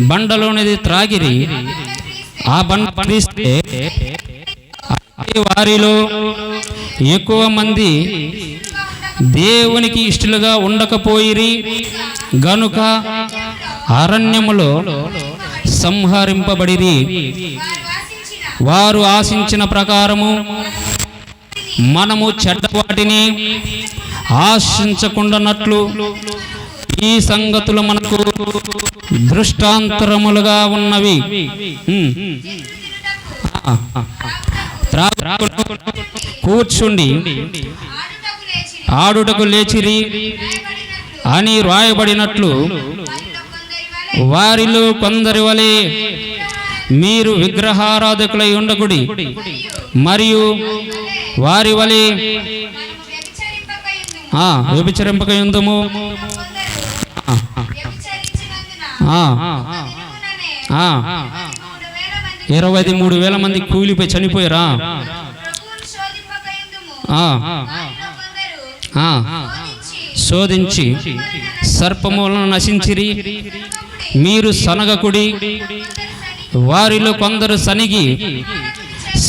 బండలోనిది త్రాగిరి. ఆ బండ తీస్తే వారిలో ఎక్కువ మంది దేవునికి ఇష్టలుగా ఉండకపోయిరి గనుక అరణ్యములో సంహరింపబడిరి. వారు ఆశించిన ప్రకారము మనము చెడ్డ వాటిని ఆశించకుండానట్లు ఈ సంగతులు మనకు దృష్టాంతరములుగా ఉన్నవి. కూర్చుండి ఆడుటకు లేచిరి అని వ్రాయబడినట్లు వారిలో కొందరి వలె మీరు విగ్రహారాధకులై ఉండకుడి, మరియు వారి వలె వ్యభిచరింపకయుందుము. 23,000 మంది కూలిపోయి చనిపోయారా? శోధించి సర్పములను నశించిరి. మీరు సనగకుడి, వారిలో కొందరు సనిగి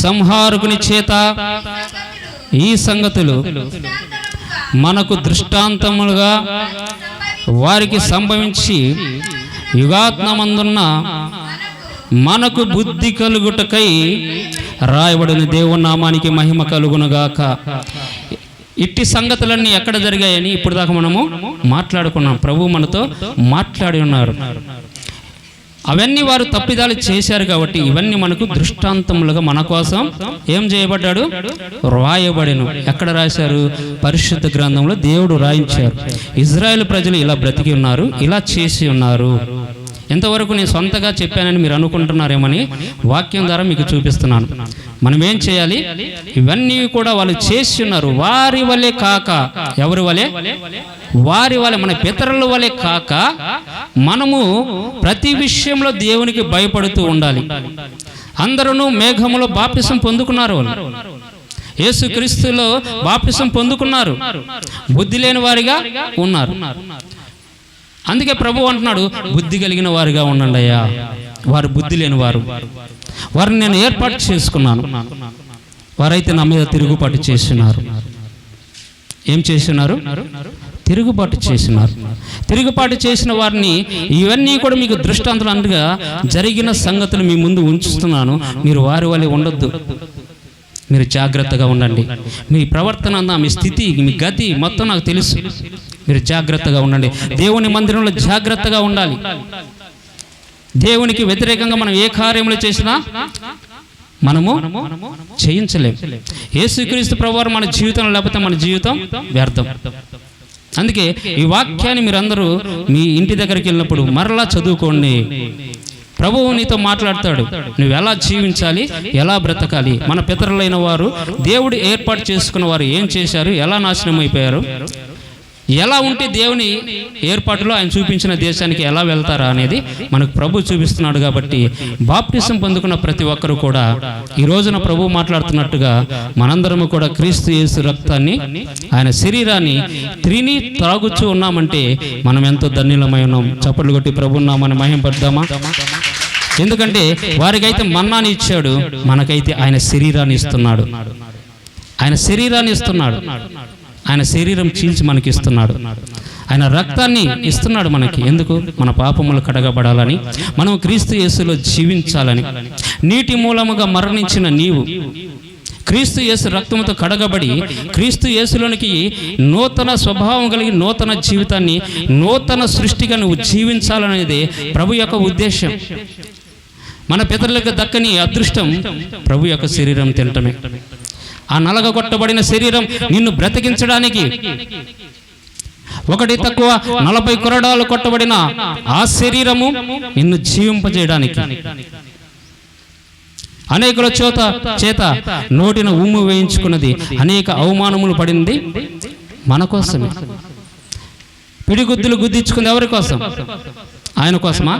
సంహారకుని చేత ఈ సంగతులు మనకు దృష్టాంతములుగా వారికి సంభవించి యుగాత్మమందున్న మనకు బుద్ధి కలుగుటకై రాయబడిన దేవుని నామానికి మహిమ కలుగునుగాక. ఇట్టి సంగతులన్నీ ఎక్కడ జరిగాయని ఇప్పుడు దాకా మనము మాట్లాడుకున్నాం. ప్రభు మనతో మాట్లాడి ఉన్నారు. అవన్నీ వారు తప్పిదాలు చేశారు కాబట్టి ఇవన్నీ మనకు దృష్టాంతములుగా మన కోసం ఏం చేయబడ్డాడు? రాయబడెను. ఎక్కడ రాశారు? పరిశుద్ధ గ్రంథంలో దేవుడు రాయించారు. ఇజ్రాయెల్ ప్రజలు ఇలా బ్రతికి ఉన్నారు, ఇలా చేసి ఉన్నారు. ఎంతవరకు నేను సొంతగా చెప్పానని మీరు అనుకుంటున్నారేమని వాక్యం ద్వారా మీకు చూపిస్తున్నాను. మనం ఏం చేయాలి? ఇవన్నీ కూడా వాళ్ళు చేసి ఉన్నారు. వారి వలె కాక, ఎవరి వలె? వారి వలె, మన పితరుల వలె కాక మనము ప్రతి విషయంలో దేవునికి భయపడుతూ ఉండాలి. అందరూ మేఘములో బాప్తిసం పొందుకున్నారు. వాళ్ళు యేసుక్రీస్తులో బాప్తిసం పొందుకున్నారు. బుద్ధి లేని వారిగా ఉన్నారు. అందుకే ప్రభు అంటున్నాడు, బుద్ధి కలిగిన వారిగా ఉండండి అయ్యా. వారు బుద్ధి లేని వారు, వారిని నేను ఏర్పాటు చేసుకున్నాను. వారైతే నా మీద తిరుగుబాటు చేస్తున్నారు. ఏం చేస్తున్నారు? తిరుగుబాటు చేసినారు. తిరుగుబాటు చేసిన వారిని ఇవన్నీ కూడా మీకు దృష్టాంతాలుగా జరిగిన సంగతులు మీ ముందు ఉంచుతున్నాను. మీరు వారి వలె ఉండొద్దు. మీరు జాగ్రత్తగా ఉండండి. మీ ప్రవర్తన, మీ స్థితి, మీ గతి మొత్తం నాకు తెలుసు. మీరు జాగ్రత్తగా ఉండండి. దేవుని మందిరంలో జాగ్రత్తగా ఉండాలి. దేవునికి వ్యతిరేకంగా మనం ఏ కార్యములు చేసినా మనము చేయించలేం. యేసుక్రీస్తు ప్రభువారు మన జీవితంలో లేకపోతే మన జీవితం వ్యర్థం. అందుకే ఈ వాక్యాన్ని మీరందరూ మీ ఇంటి దగ్గరికి వెళ్ళినప్పుడు మరలా చదువుకోండి. ప్రభువు నీతో మాట్లాడతాడు. నువ్వు ఎలా జీవించాలి, ఎలా బ్రతకాలి. మన పితరులైన వారు, దేవుడు ఏర్పాటు చేసుకున్న వారు ఏం చేశారు, ఎలా నాశనం అయిపోయారు, ఎలా ఉంటే దేవుని ఏర్పాటులో ఆయన చూపించిన దేశానికి ఎలా వెళ్తారా అనేది మనకు ప్రభు చూపిస్తున్నాడు. కాబట్టి బాప్టిజం పొందుకున్న ప్రతి ఒక్కరు కూడా ఈ రోజున ప్రభు మాట్లాడుతున్నట్టుగా మనందరము కూడా క్రీస్తు యేసు రక్తాన్ని, ఆయన శరీరాన్ని తిని త్రాగుచూ ఉన్నామంటే మనం ఎంతో ధన్యులమై ఉన్నాం. చప్పట్లు కొట్టి ప్రభు నామని మహిమపడదామా? ఎందుకంటే వారికైతే మన్నాని ఇచ్చాడు, మనకైతే ఆయన శరీరాన్ని ఇస్తున్నాడు. ఆయన శరీరాన్ని ఇస్తున్నాడు. ఆయన శరీరం చీల్చి మనకి ఇస్తున్నాడు. ఆయన రక్తాన్ని ఇస్తున్నాడు మనకి. ఎందుకు? మన పాపములు కడగబడాలని, మనం క్రీస్తు యేసులో జీవించాలని. నీటి మూలముగా మరణించిన నీవు క్రీస్తు యేసు రక్తంతో కడగబడి క్రీస్తు యేసులోనికి నూతన స్వభావం కలిగి నూతన జీవితాన్ని, నూతన సృష్టిగా నువ్వు జీవించాలనేది ప్రభు యొక్క ఉద్దేశం. మన పితరులకు దక్కని అదృష్టం ప్రభు యొక్క శరీరం తినటమే. ఆ నలగగొట్టబడిన శరీరం నిన్ను బ్రతికించడానికి, ఒకటి తక్కువ 40 కొరడాలు కొట్టబడిన ఆ శరీరము నిన్ను జీవింపజేయడానికి, అనేకుల చేత నోటిన ఉమ్ము వేయించుకున్నది, అనేక అవమానములు పడింది మన కోసమే. పిడిగుద్దులు గుద్దించుకుంది ఎవరి కోసం? ఆయన కోసమా?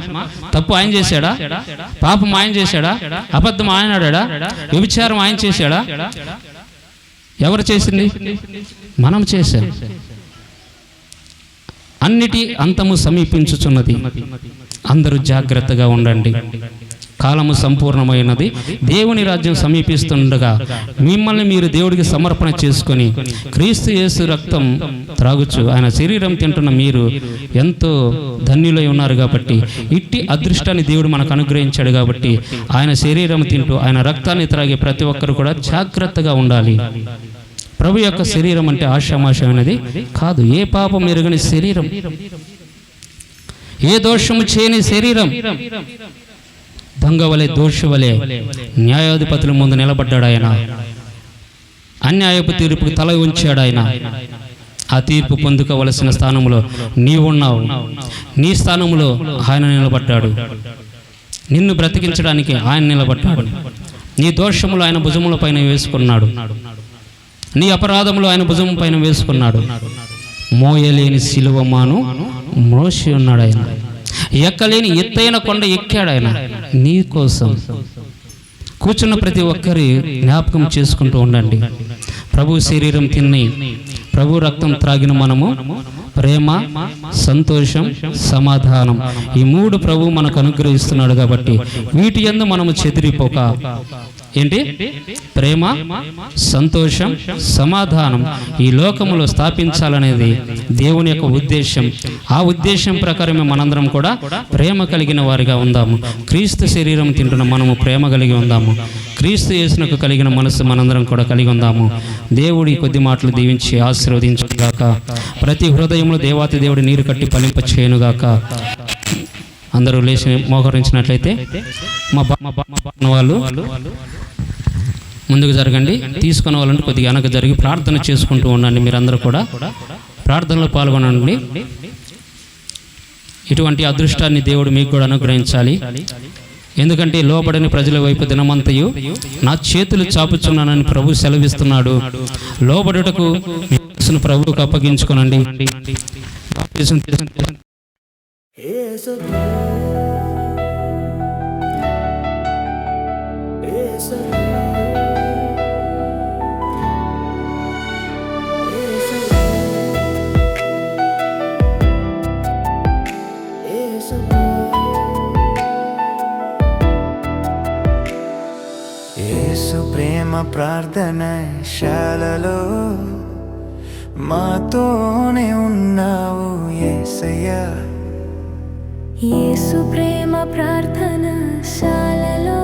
తప్పు ఆయన చేశాడా? పాపం ఆయన చేశాడా? అబద్ధం ఆయన ఆడాడా? వ్యభిచారం ఆయన చేశాడా? ఎవరు చేసింది? మనం చేశాం. అన్నిటి అంతము సమీపించుచున్నది. అందరూ జాగ్రత్తగా ఉండండి. కాలము సంపూర్ణమైనది. దేవుని రాజ్యం సమీపిస్తుండగా మిమ్మల్ని మీరు దేవుడికి సమర్పణ చేసుకొని క్రీస్తు యేసు రక్తం త్రాగుచు ఆయన శరీరం తింటున్న మీరు ఎంతో ధన్యులై ఉన్నారు. కాబట్టి ఇట్టి అదృష్టాన్ని దేవుడు మనకు అనుగ్రహించాడు. కాబట్టి ఆయన శరీరం తింటూ ఆయన రక్తాన్ని త్రాగే ప్రతి ఒక్కరు కూడా జాగ్రత్తగా ఉండాలి. ప్రభు యొక్క శరీరం అంటే ఆషామాషమైనది కాదు. ఏ పాపం ఎరుగని శరీరం, ఏ దోషము చేయని శరీరం. దొంగ వలె, దోషి వలె న్యాయాధిపతుల ముందు నిలబడ్డాడు ఆయన. అన్యాయపు తీర్పుకి తల ఉంచాడు ఆయన. ఆ తీర్పు పొందుకోవలసిన స్థానంలో నీవున్నావు. నీ స్థానంలో ఆయన నిలబడ్డాడు. నిన్ను బ్రతికించడానికి ఆయన నిలబడ్డాడు. నీ దోషములు ఆయన భుజముల పైన వేసుకున్నాడు. నీ అపరాధములు ఆయన భుజం పైన వేసుకున్నాడు. మోయలేని సిలువమాను మోసి ఉన్నాడు ఆయన. ఎక్కలేని ఎత్తైన కొండ ఎక్కాడు ఆయన నీ కోసం. కూర్చున్న ప్రతి ఒక్కరి జ్ఞాపకం చేసుకుంటూ ఉండండి. ప్రభు శరీరం తిని ప్రభు రక్తం త్రాగిన మనము ప్రేమ, సంతోషం, సమాధానం ఈ 3 ప్రభు మనకు అనుగ్రహిస్తున్నాడు. కాబట్టి వీటి యందు మనము చెదిరిపోక ఏంటి? ప్రేమ, సంతోషం, సమాధానం ఈ లోకములో స్థాపించాలనేది దేవుని యొక్క ఉద్దేశం. ఆ ఉద్దేశం ప్రకారమే మనందరం కూడా ప్రేమ కలిగిన వారిగా ఉందాము. క్రీస్తు శరీరం తింటున్న మనము ప్రేమ కలిగి ఉందాము. క్రీస్తు యేసునకు కలిగిన మనసు మనందరం కూడా కలిగి ఉందాము. దేవుడి కొద్ది మాటలు దీవించి ఆశీర్వదించుగాక. ప్రతి హృదయంలో దేవాతి దేవుడి నీరు కట్టి ఫలింప చేయనుగాక. అందరూ లేచి మోకరించినట్లయితే మా వాళ్ళు ముందుకు జరగండి. తీసుకున్న వాళ్ళంటే కొద్దిగా వెనక జరిగి ప్రార్థన చేసుకుంటూ ఉండండి. మీరందరూ కూడా ప్రార్థనలో పాల్గొనండి. ఇటువంటి అదృష్టాన్ని దేవుడు మీకు కూడా అనుగ్రహించాలి. ఎందుకంటే లోబడని ప్రజల వైపు దినమంతయు నా చేతులు చాపుచున్నానని ప్రభు సెలవిస్తున్నాడు. లోబడుటకు ప్రభువుకు అప్పగించుకోనండి. ప్రేమ ప్రార్థన శాలలో మాతోనే ఉన్నావు యేసయ్యా. యేసు ప్రేమ ప్రార్థన శాలలో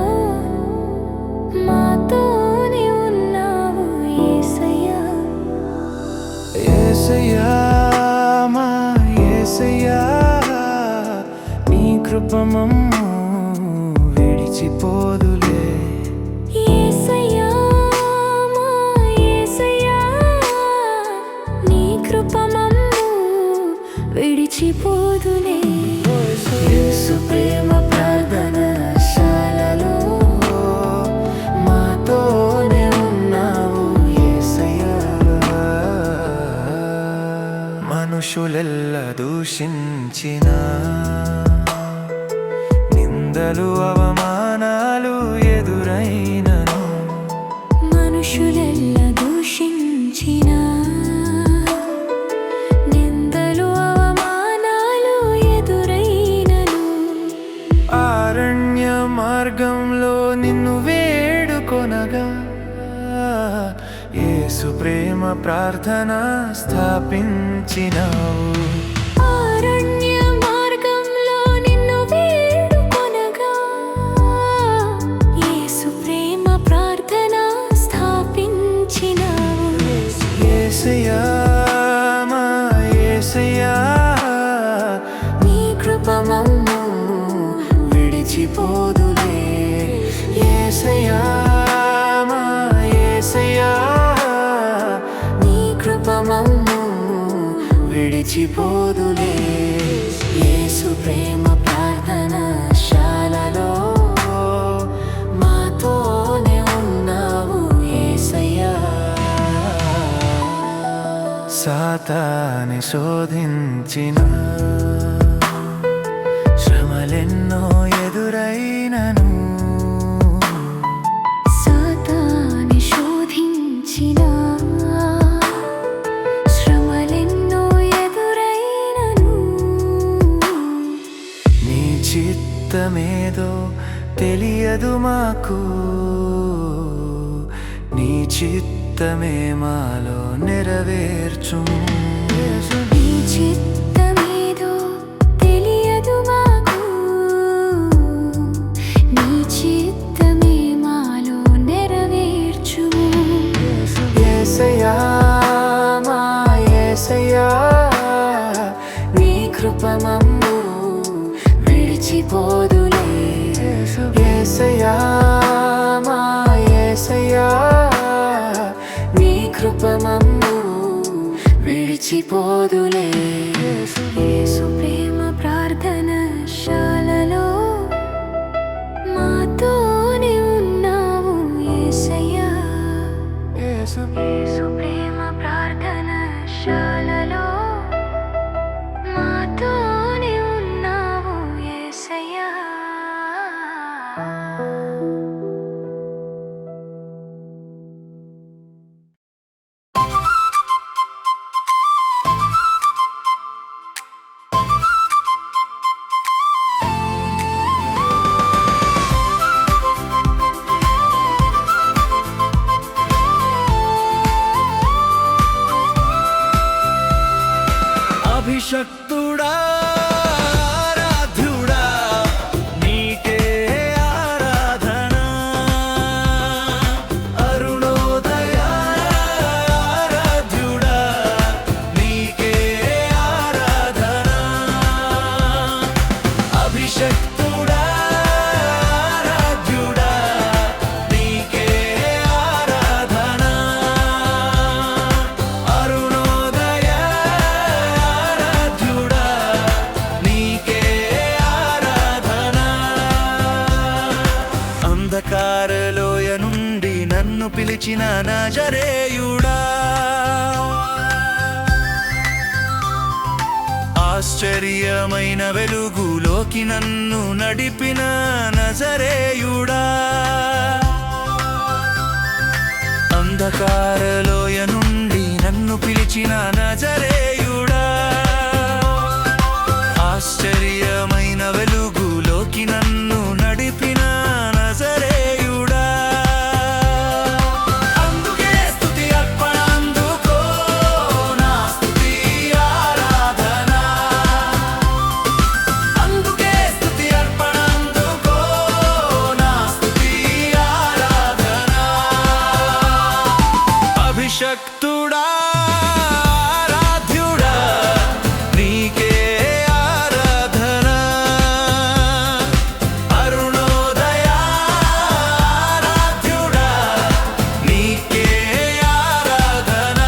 మాతోనే ఉన్నావు యేసయ్యా. యేసయ్యా, మా యేసయ్యా, నీ కృప మమ్ము విడిచిపోదులే. యేసయ్యా, మా యేసయ్యా, నీ కృప మమ్ము విడిచిపోదులే. యేసు ప్రేమ ప్రార్థన శాలలో మాతోనే ఉన్నావు యేసయ్యా. మనుషులెల్ల దూషించిన నిందలు అవమానాలు ఎదురైనను, మనుషులెల్ల దూషించిన నిందలు అవమానాలు ఎదురైనను, అరణ్య మార్గంలో నిన్ను వేడుకొనగా యేసు ప్రేమ ప్రార్థన స్థాపించినావు. అరణ్య మార్గంలో నిన్ను వేడుకొనగా యేసు ప్రేమ ప్రార్థన స్థాపించినావు. యేసయ్యా మా యేసయ్యా నీ కృప మమ్ము విడిచిపోదులే యేసు ప్రేమ ప్రార్థన శాలలో మాతోనే ఉన్నావు యేసయ్యా. సాతాని శోధించిన శ్రమలెన్నో ఎదురైనను సాతాని శోధించిన శ్రమలెన్నో ఎదురైనను నీ చిత్తమేదో తెలియదు మాకు నీ చిత్తమే మాలో నెరవేర్చుము నీ చిత్తమేదో తెలియదు మాకు నీ చిత్తమే మాలో నెరవేర్చుము. యేసయ్యా మా యేసయ్యా నీ కృప మమ్ము విడిచిపోదులే యేసయ్యా మా యేసయ్యా నీ కృప మమ్ము విడిచిపోదులే. యేసు ప్రేమ ప్రార్థన శాలలో మాతోనే ఉన్నావు యేసయ్యా. యేసు ప్రేమ ప్రార్థన శాలలో మాతోనే ఉన్నావు యేసయ్యా. అభిషక్తుడా ఆరాధ్యుడా నీకే ఆరాధన అరుణోదయ ఆరాధ్యుడా నీకే ఆరాధన అభిషక్తుడా ఆరాధ్యుడా నీకే ఆరాధన అరుణోదయ ఆరాధ్యుడా నీకే ఆరాధన అంధకారలోయ నుండి నన్ను పిలిచిన నజరేయుడా ఆశ్చర్యమైన వెలుగులోకి నన్ను నడిపిన నజరేయుడా అంధకారలోయ నుండి నన్ను పిలిచిన నజరేయుడా ఆశ్చర్యమైన వెలుగులోకి నన్ను నడిపిన నజరేయుడా అందుకే స్తుతి అర్పణ అందుకో నా స్తుతి ఆరాధన అందుకే స్తుతి అర్పణ అందుకో నా స్తుతి ఆరాధన అభిషక్తుడా ఆరాధ్యుడా నీకే ఆరాధన అరుణోదయ ఆరాధ్యుడా నీకే ఆరాధన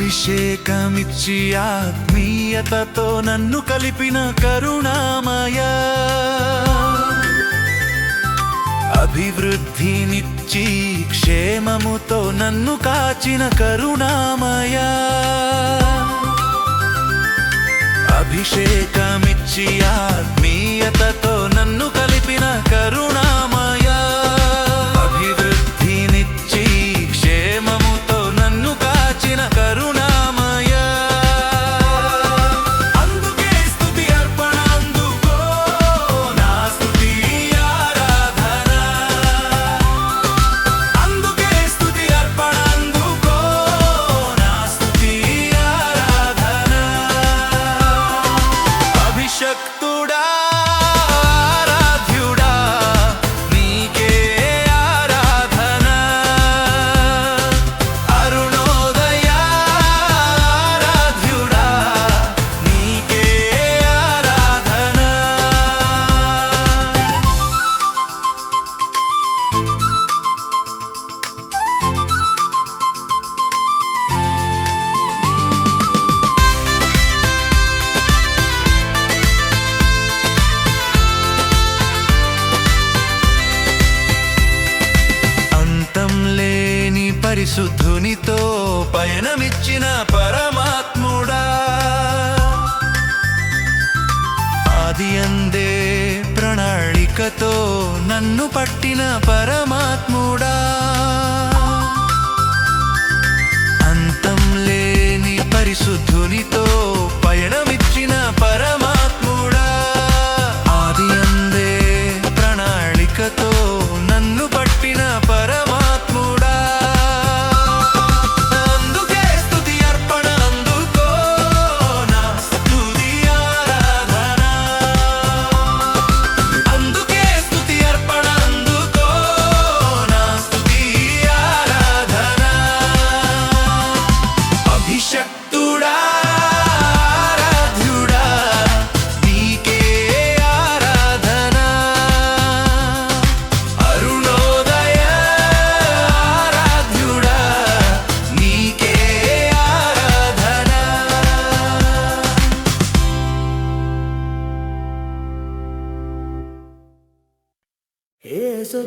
అభిషేకమిచ్చి ఆత్మీయతతో నన్ను కలిపిన కరుణామయ అభివృద్ధినిచ్చి క్షేమముతో నన్ను కాచిన కరుణామయ అభిషేకమిచ్చి ఆత్మీయతతో నన్ను కలిపిన కరుణామయ అభివృద్ధినిచ్చి క్షేమముతో నన్ను కాచిన కరుణామయ అందుకే స్తుతి అర్పణ అందుకో నా స్తుతి ఆరాధన అందుకే స్తుతి అర్పణ అందుకో నా స్తుతి ఆరాధన అభిషక్తుడా ప్రణాళికతో నన్ను పట్టిన పరమాత్ముడా, అంతం లేని పరిశుద్ధునితో పయనమిచ్చిన పరమాత్ముడా, ఆది అందే ప్రణాళికతో నన్ను పట్టిన పరమాత్ముడా, అందుకే స్తుతి అర్పణ అందుకో నా స్తుతి ఆరాధన, అందుకే స్తుతి అర్పణ అందుకో నా స్తుతి ఆరాధన, అభిషక్తుడా ఆరాధ్యుడా నీకే ఆరాధన, అరుణోదయ ఆరాధ్యుడా నీకే ఆరాధన. యేసు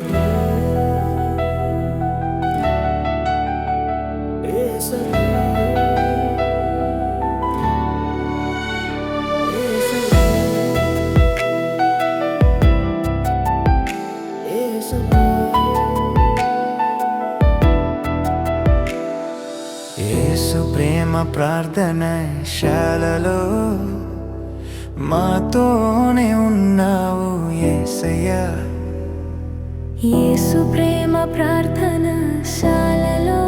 ప్రేమ ప్రార్థనశాలలో మాతోనే ఉన్నావు యేసయ్యా, యేసు ప్రేమ ప్రార్థనశాలలో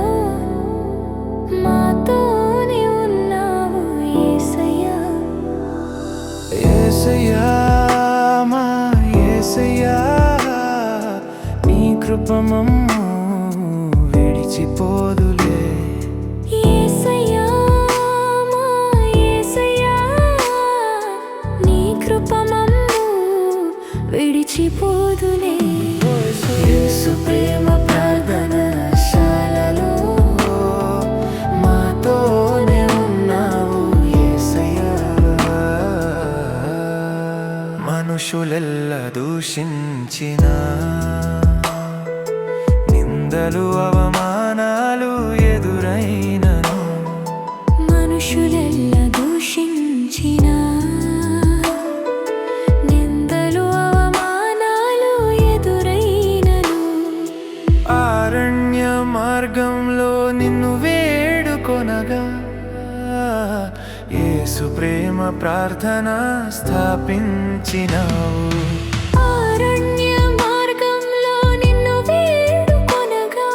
మాతోనే ఉన్నావు యేసయ్యా, యేసయ్యా మా యేసయ్యా నీ కృప మమ్ము విడిచిపోదులే, యేసయ్యా మా యేసయ్యా నీ కృప మమ్ము విడిచిపోదులే, యేసు ప్రేమ ప్రార్థనశాలలో మాతోనే ఉన్నావు యేసయ్యా, మనుషులెల్లా దూషించిన నిందలు అవమానాలు ఎదురైనను, మనుషులెల్లా దూషించిన నిందలు అవమానాలు ఎదురైనను, అరణ్య మార్గంలో నిన్ను వేడుకొనగా యేసు ప్రేమ ప్రార్థన స్థాపించినావు, అరణ్య మార్గంలో నిన్ను వేడుకొనగా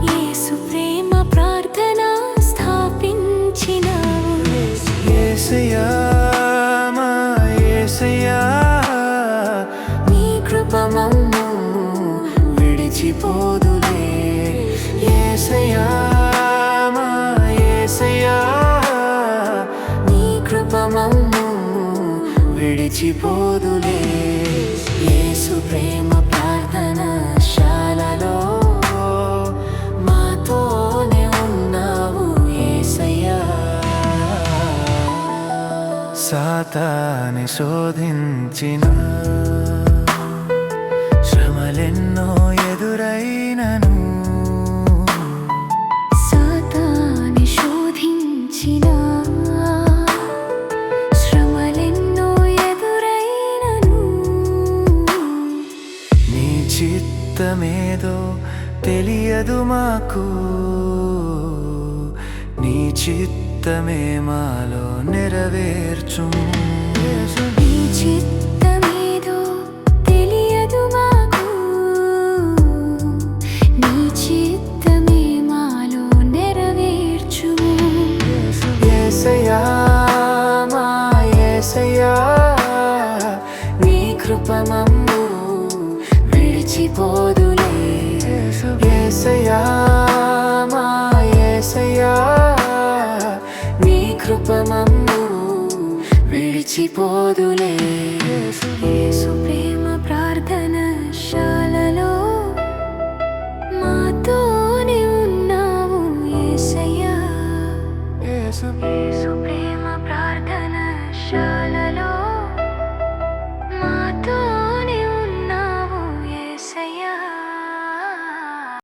యేసు ప్రేమ ప్రార్థన స్థాపించినావు, యేసయ్యా మా యేసయ్యా నీ కృప మమ్ము విడిచిపోదులే, యేసయ్యా మా యేసయ్యా నీ కృప మమ్ము విడిచిపోదులే, యేసు ప్రేమ ప్రార్థనశాలలో మాతోనే ఉన్నావు యేసయ్యా, సాతాను శోధించిన శ్రమలెన్నో ఎదురైనను, సాతాను శోధించిన శ్రమలెన్నో ఎదురైనను, నీ చిత్తమేదో తెలియదు మాకు, నీ చిత్తమే మాలో నెరవేర్చుము, నీ చిత్తమేదో తెలియదు మాకు, నీ చిత్తమే మాలో నెరవేర్చుము, యేసయ్యా మా యేసయ్యా నీ కృప మమ్ము విడిచిపోదులే, యేసయ్యా మా యేసయ్యా నీ కృప మమ్ము విడిచిపోదులే,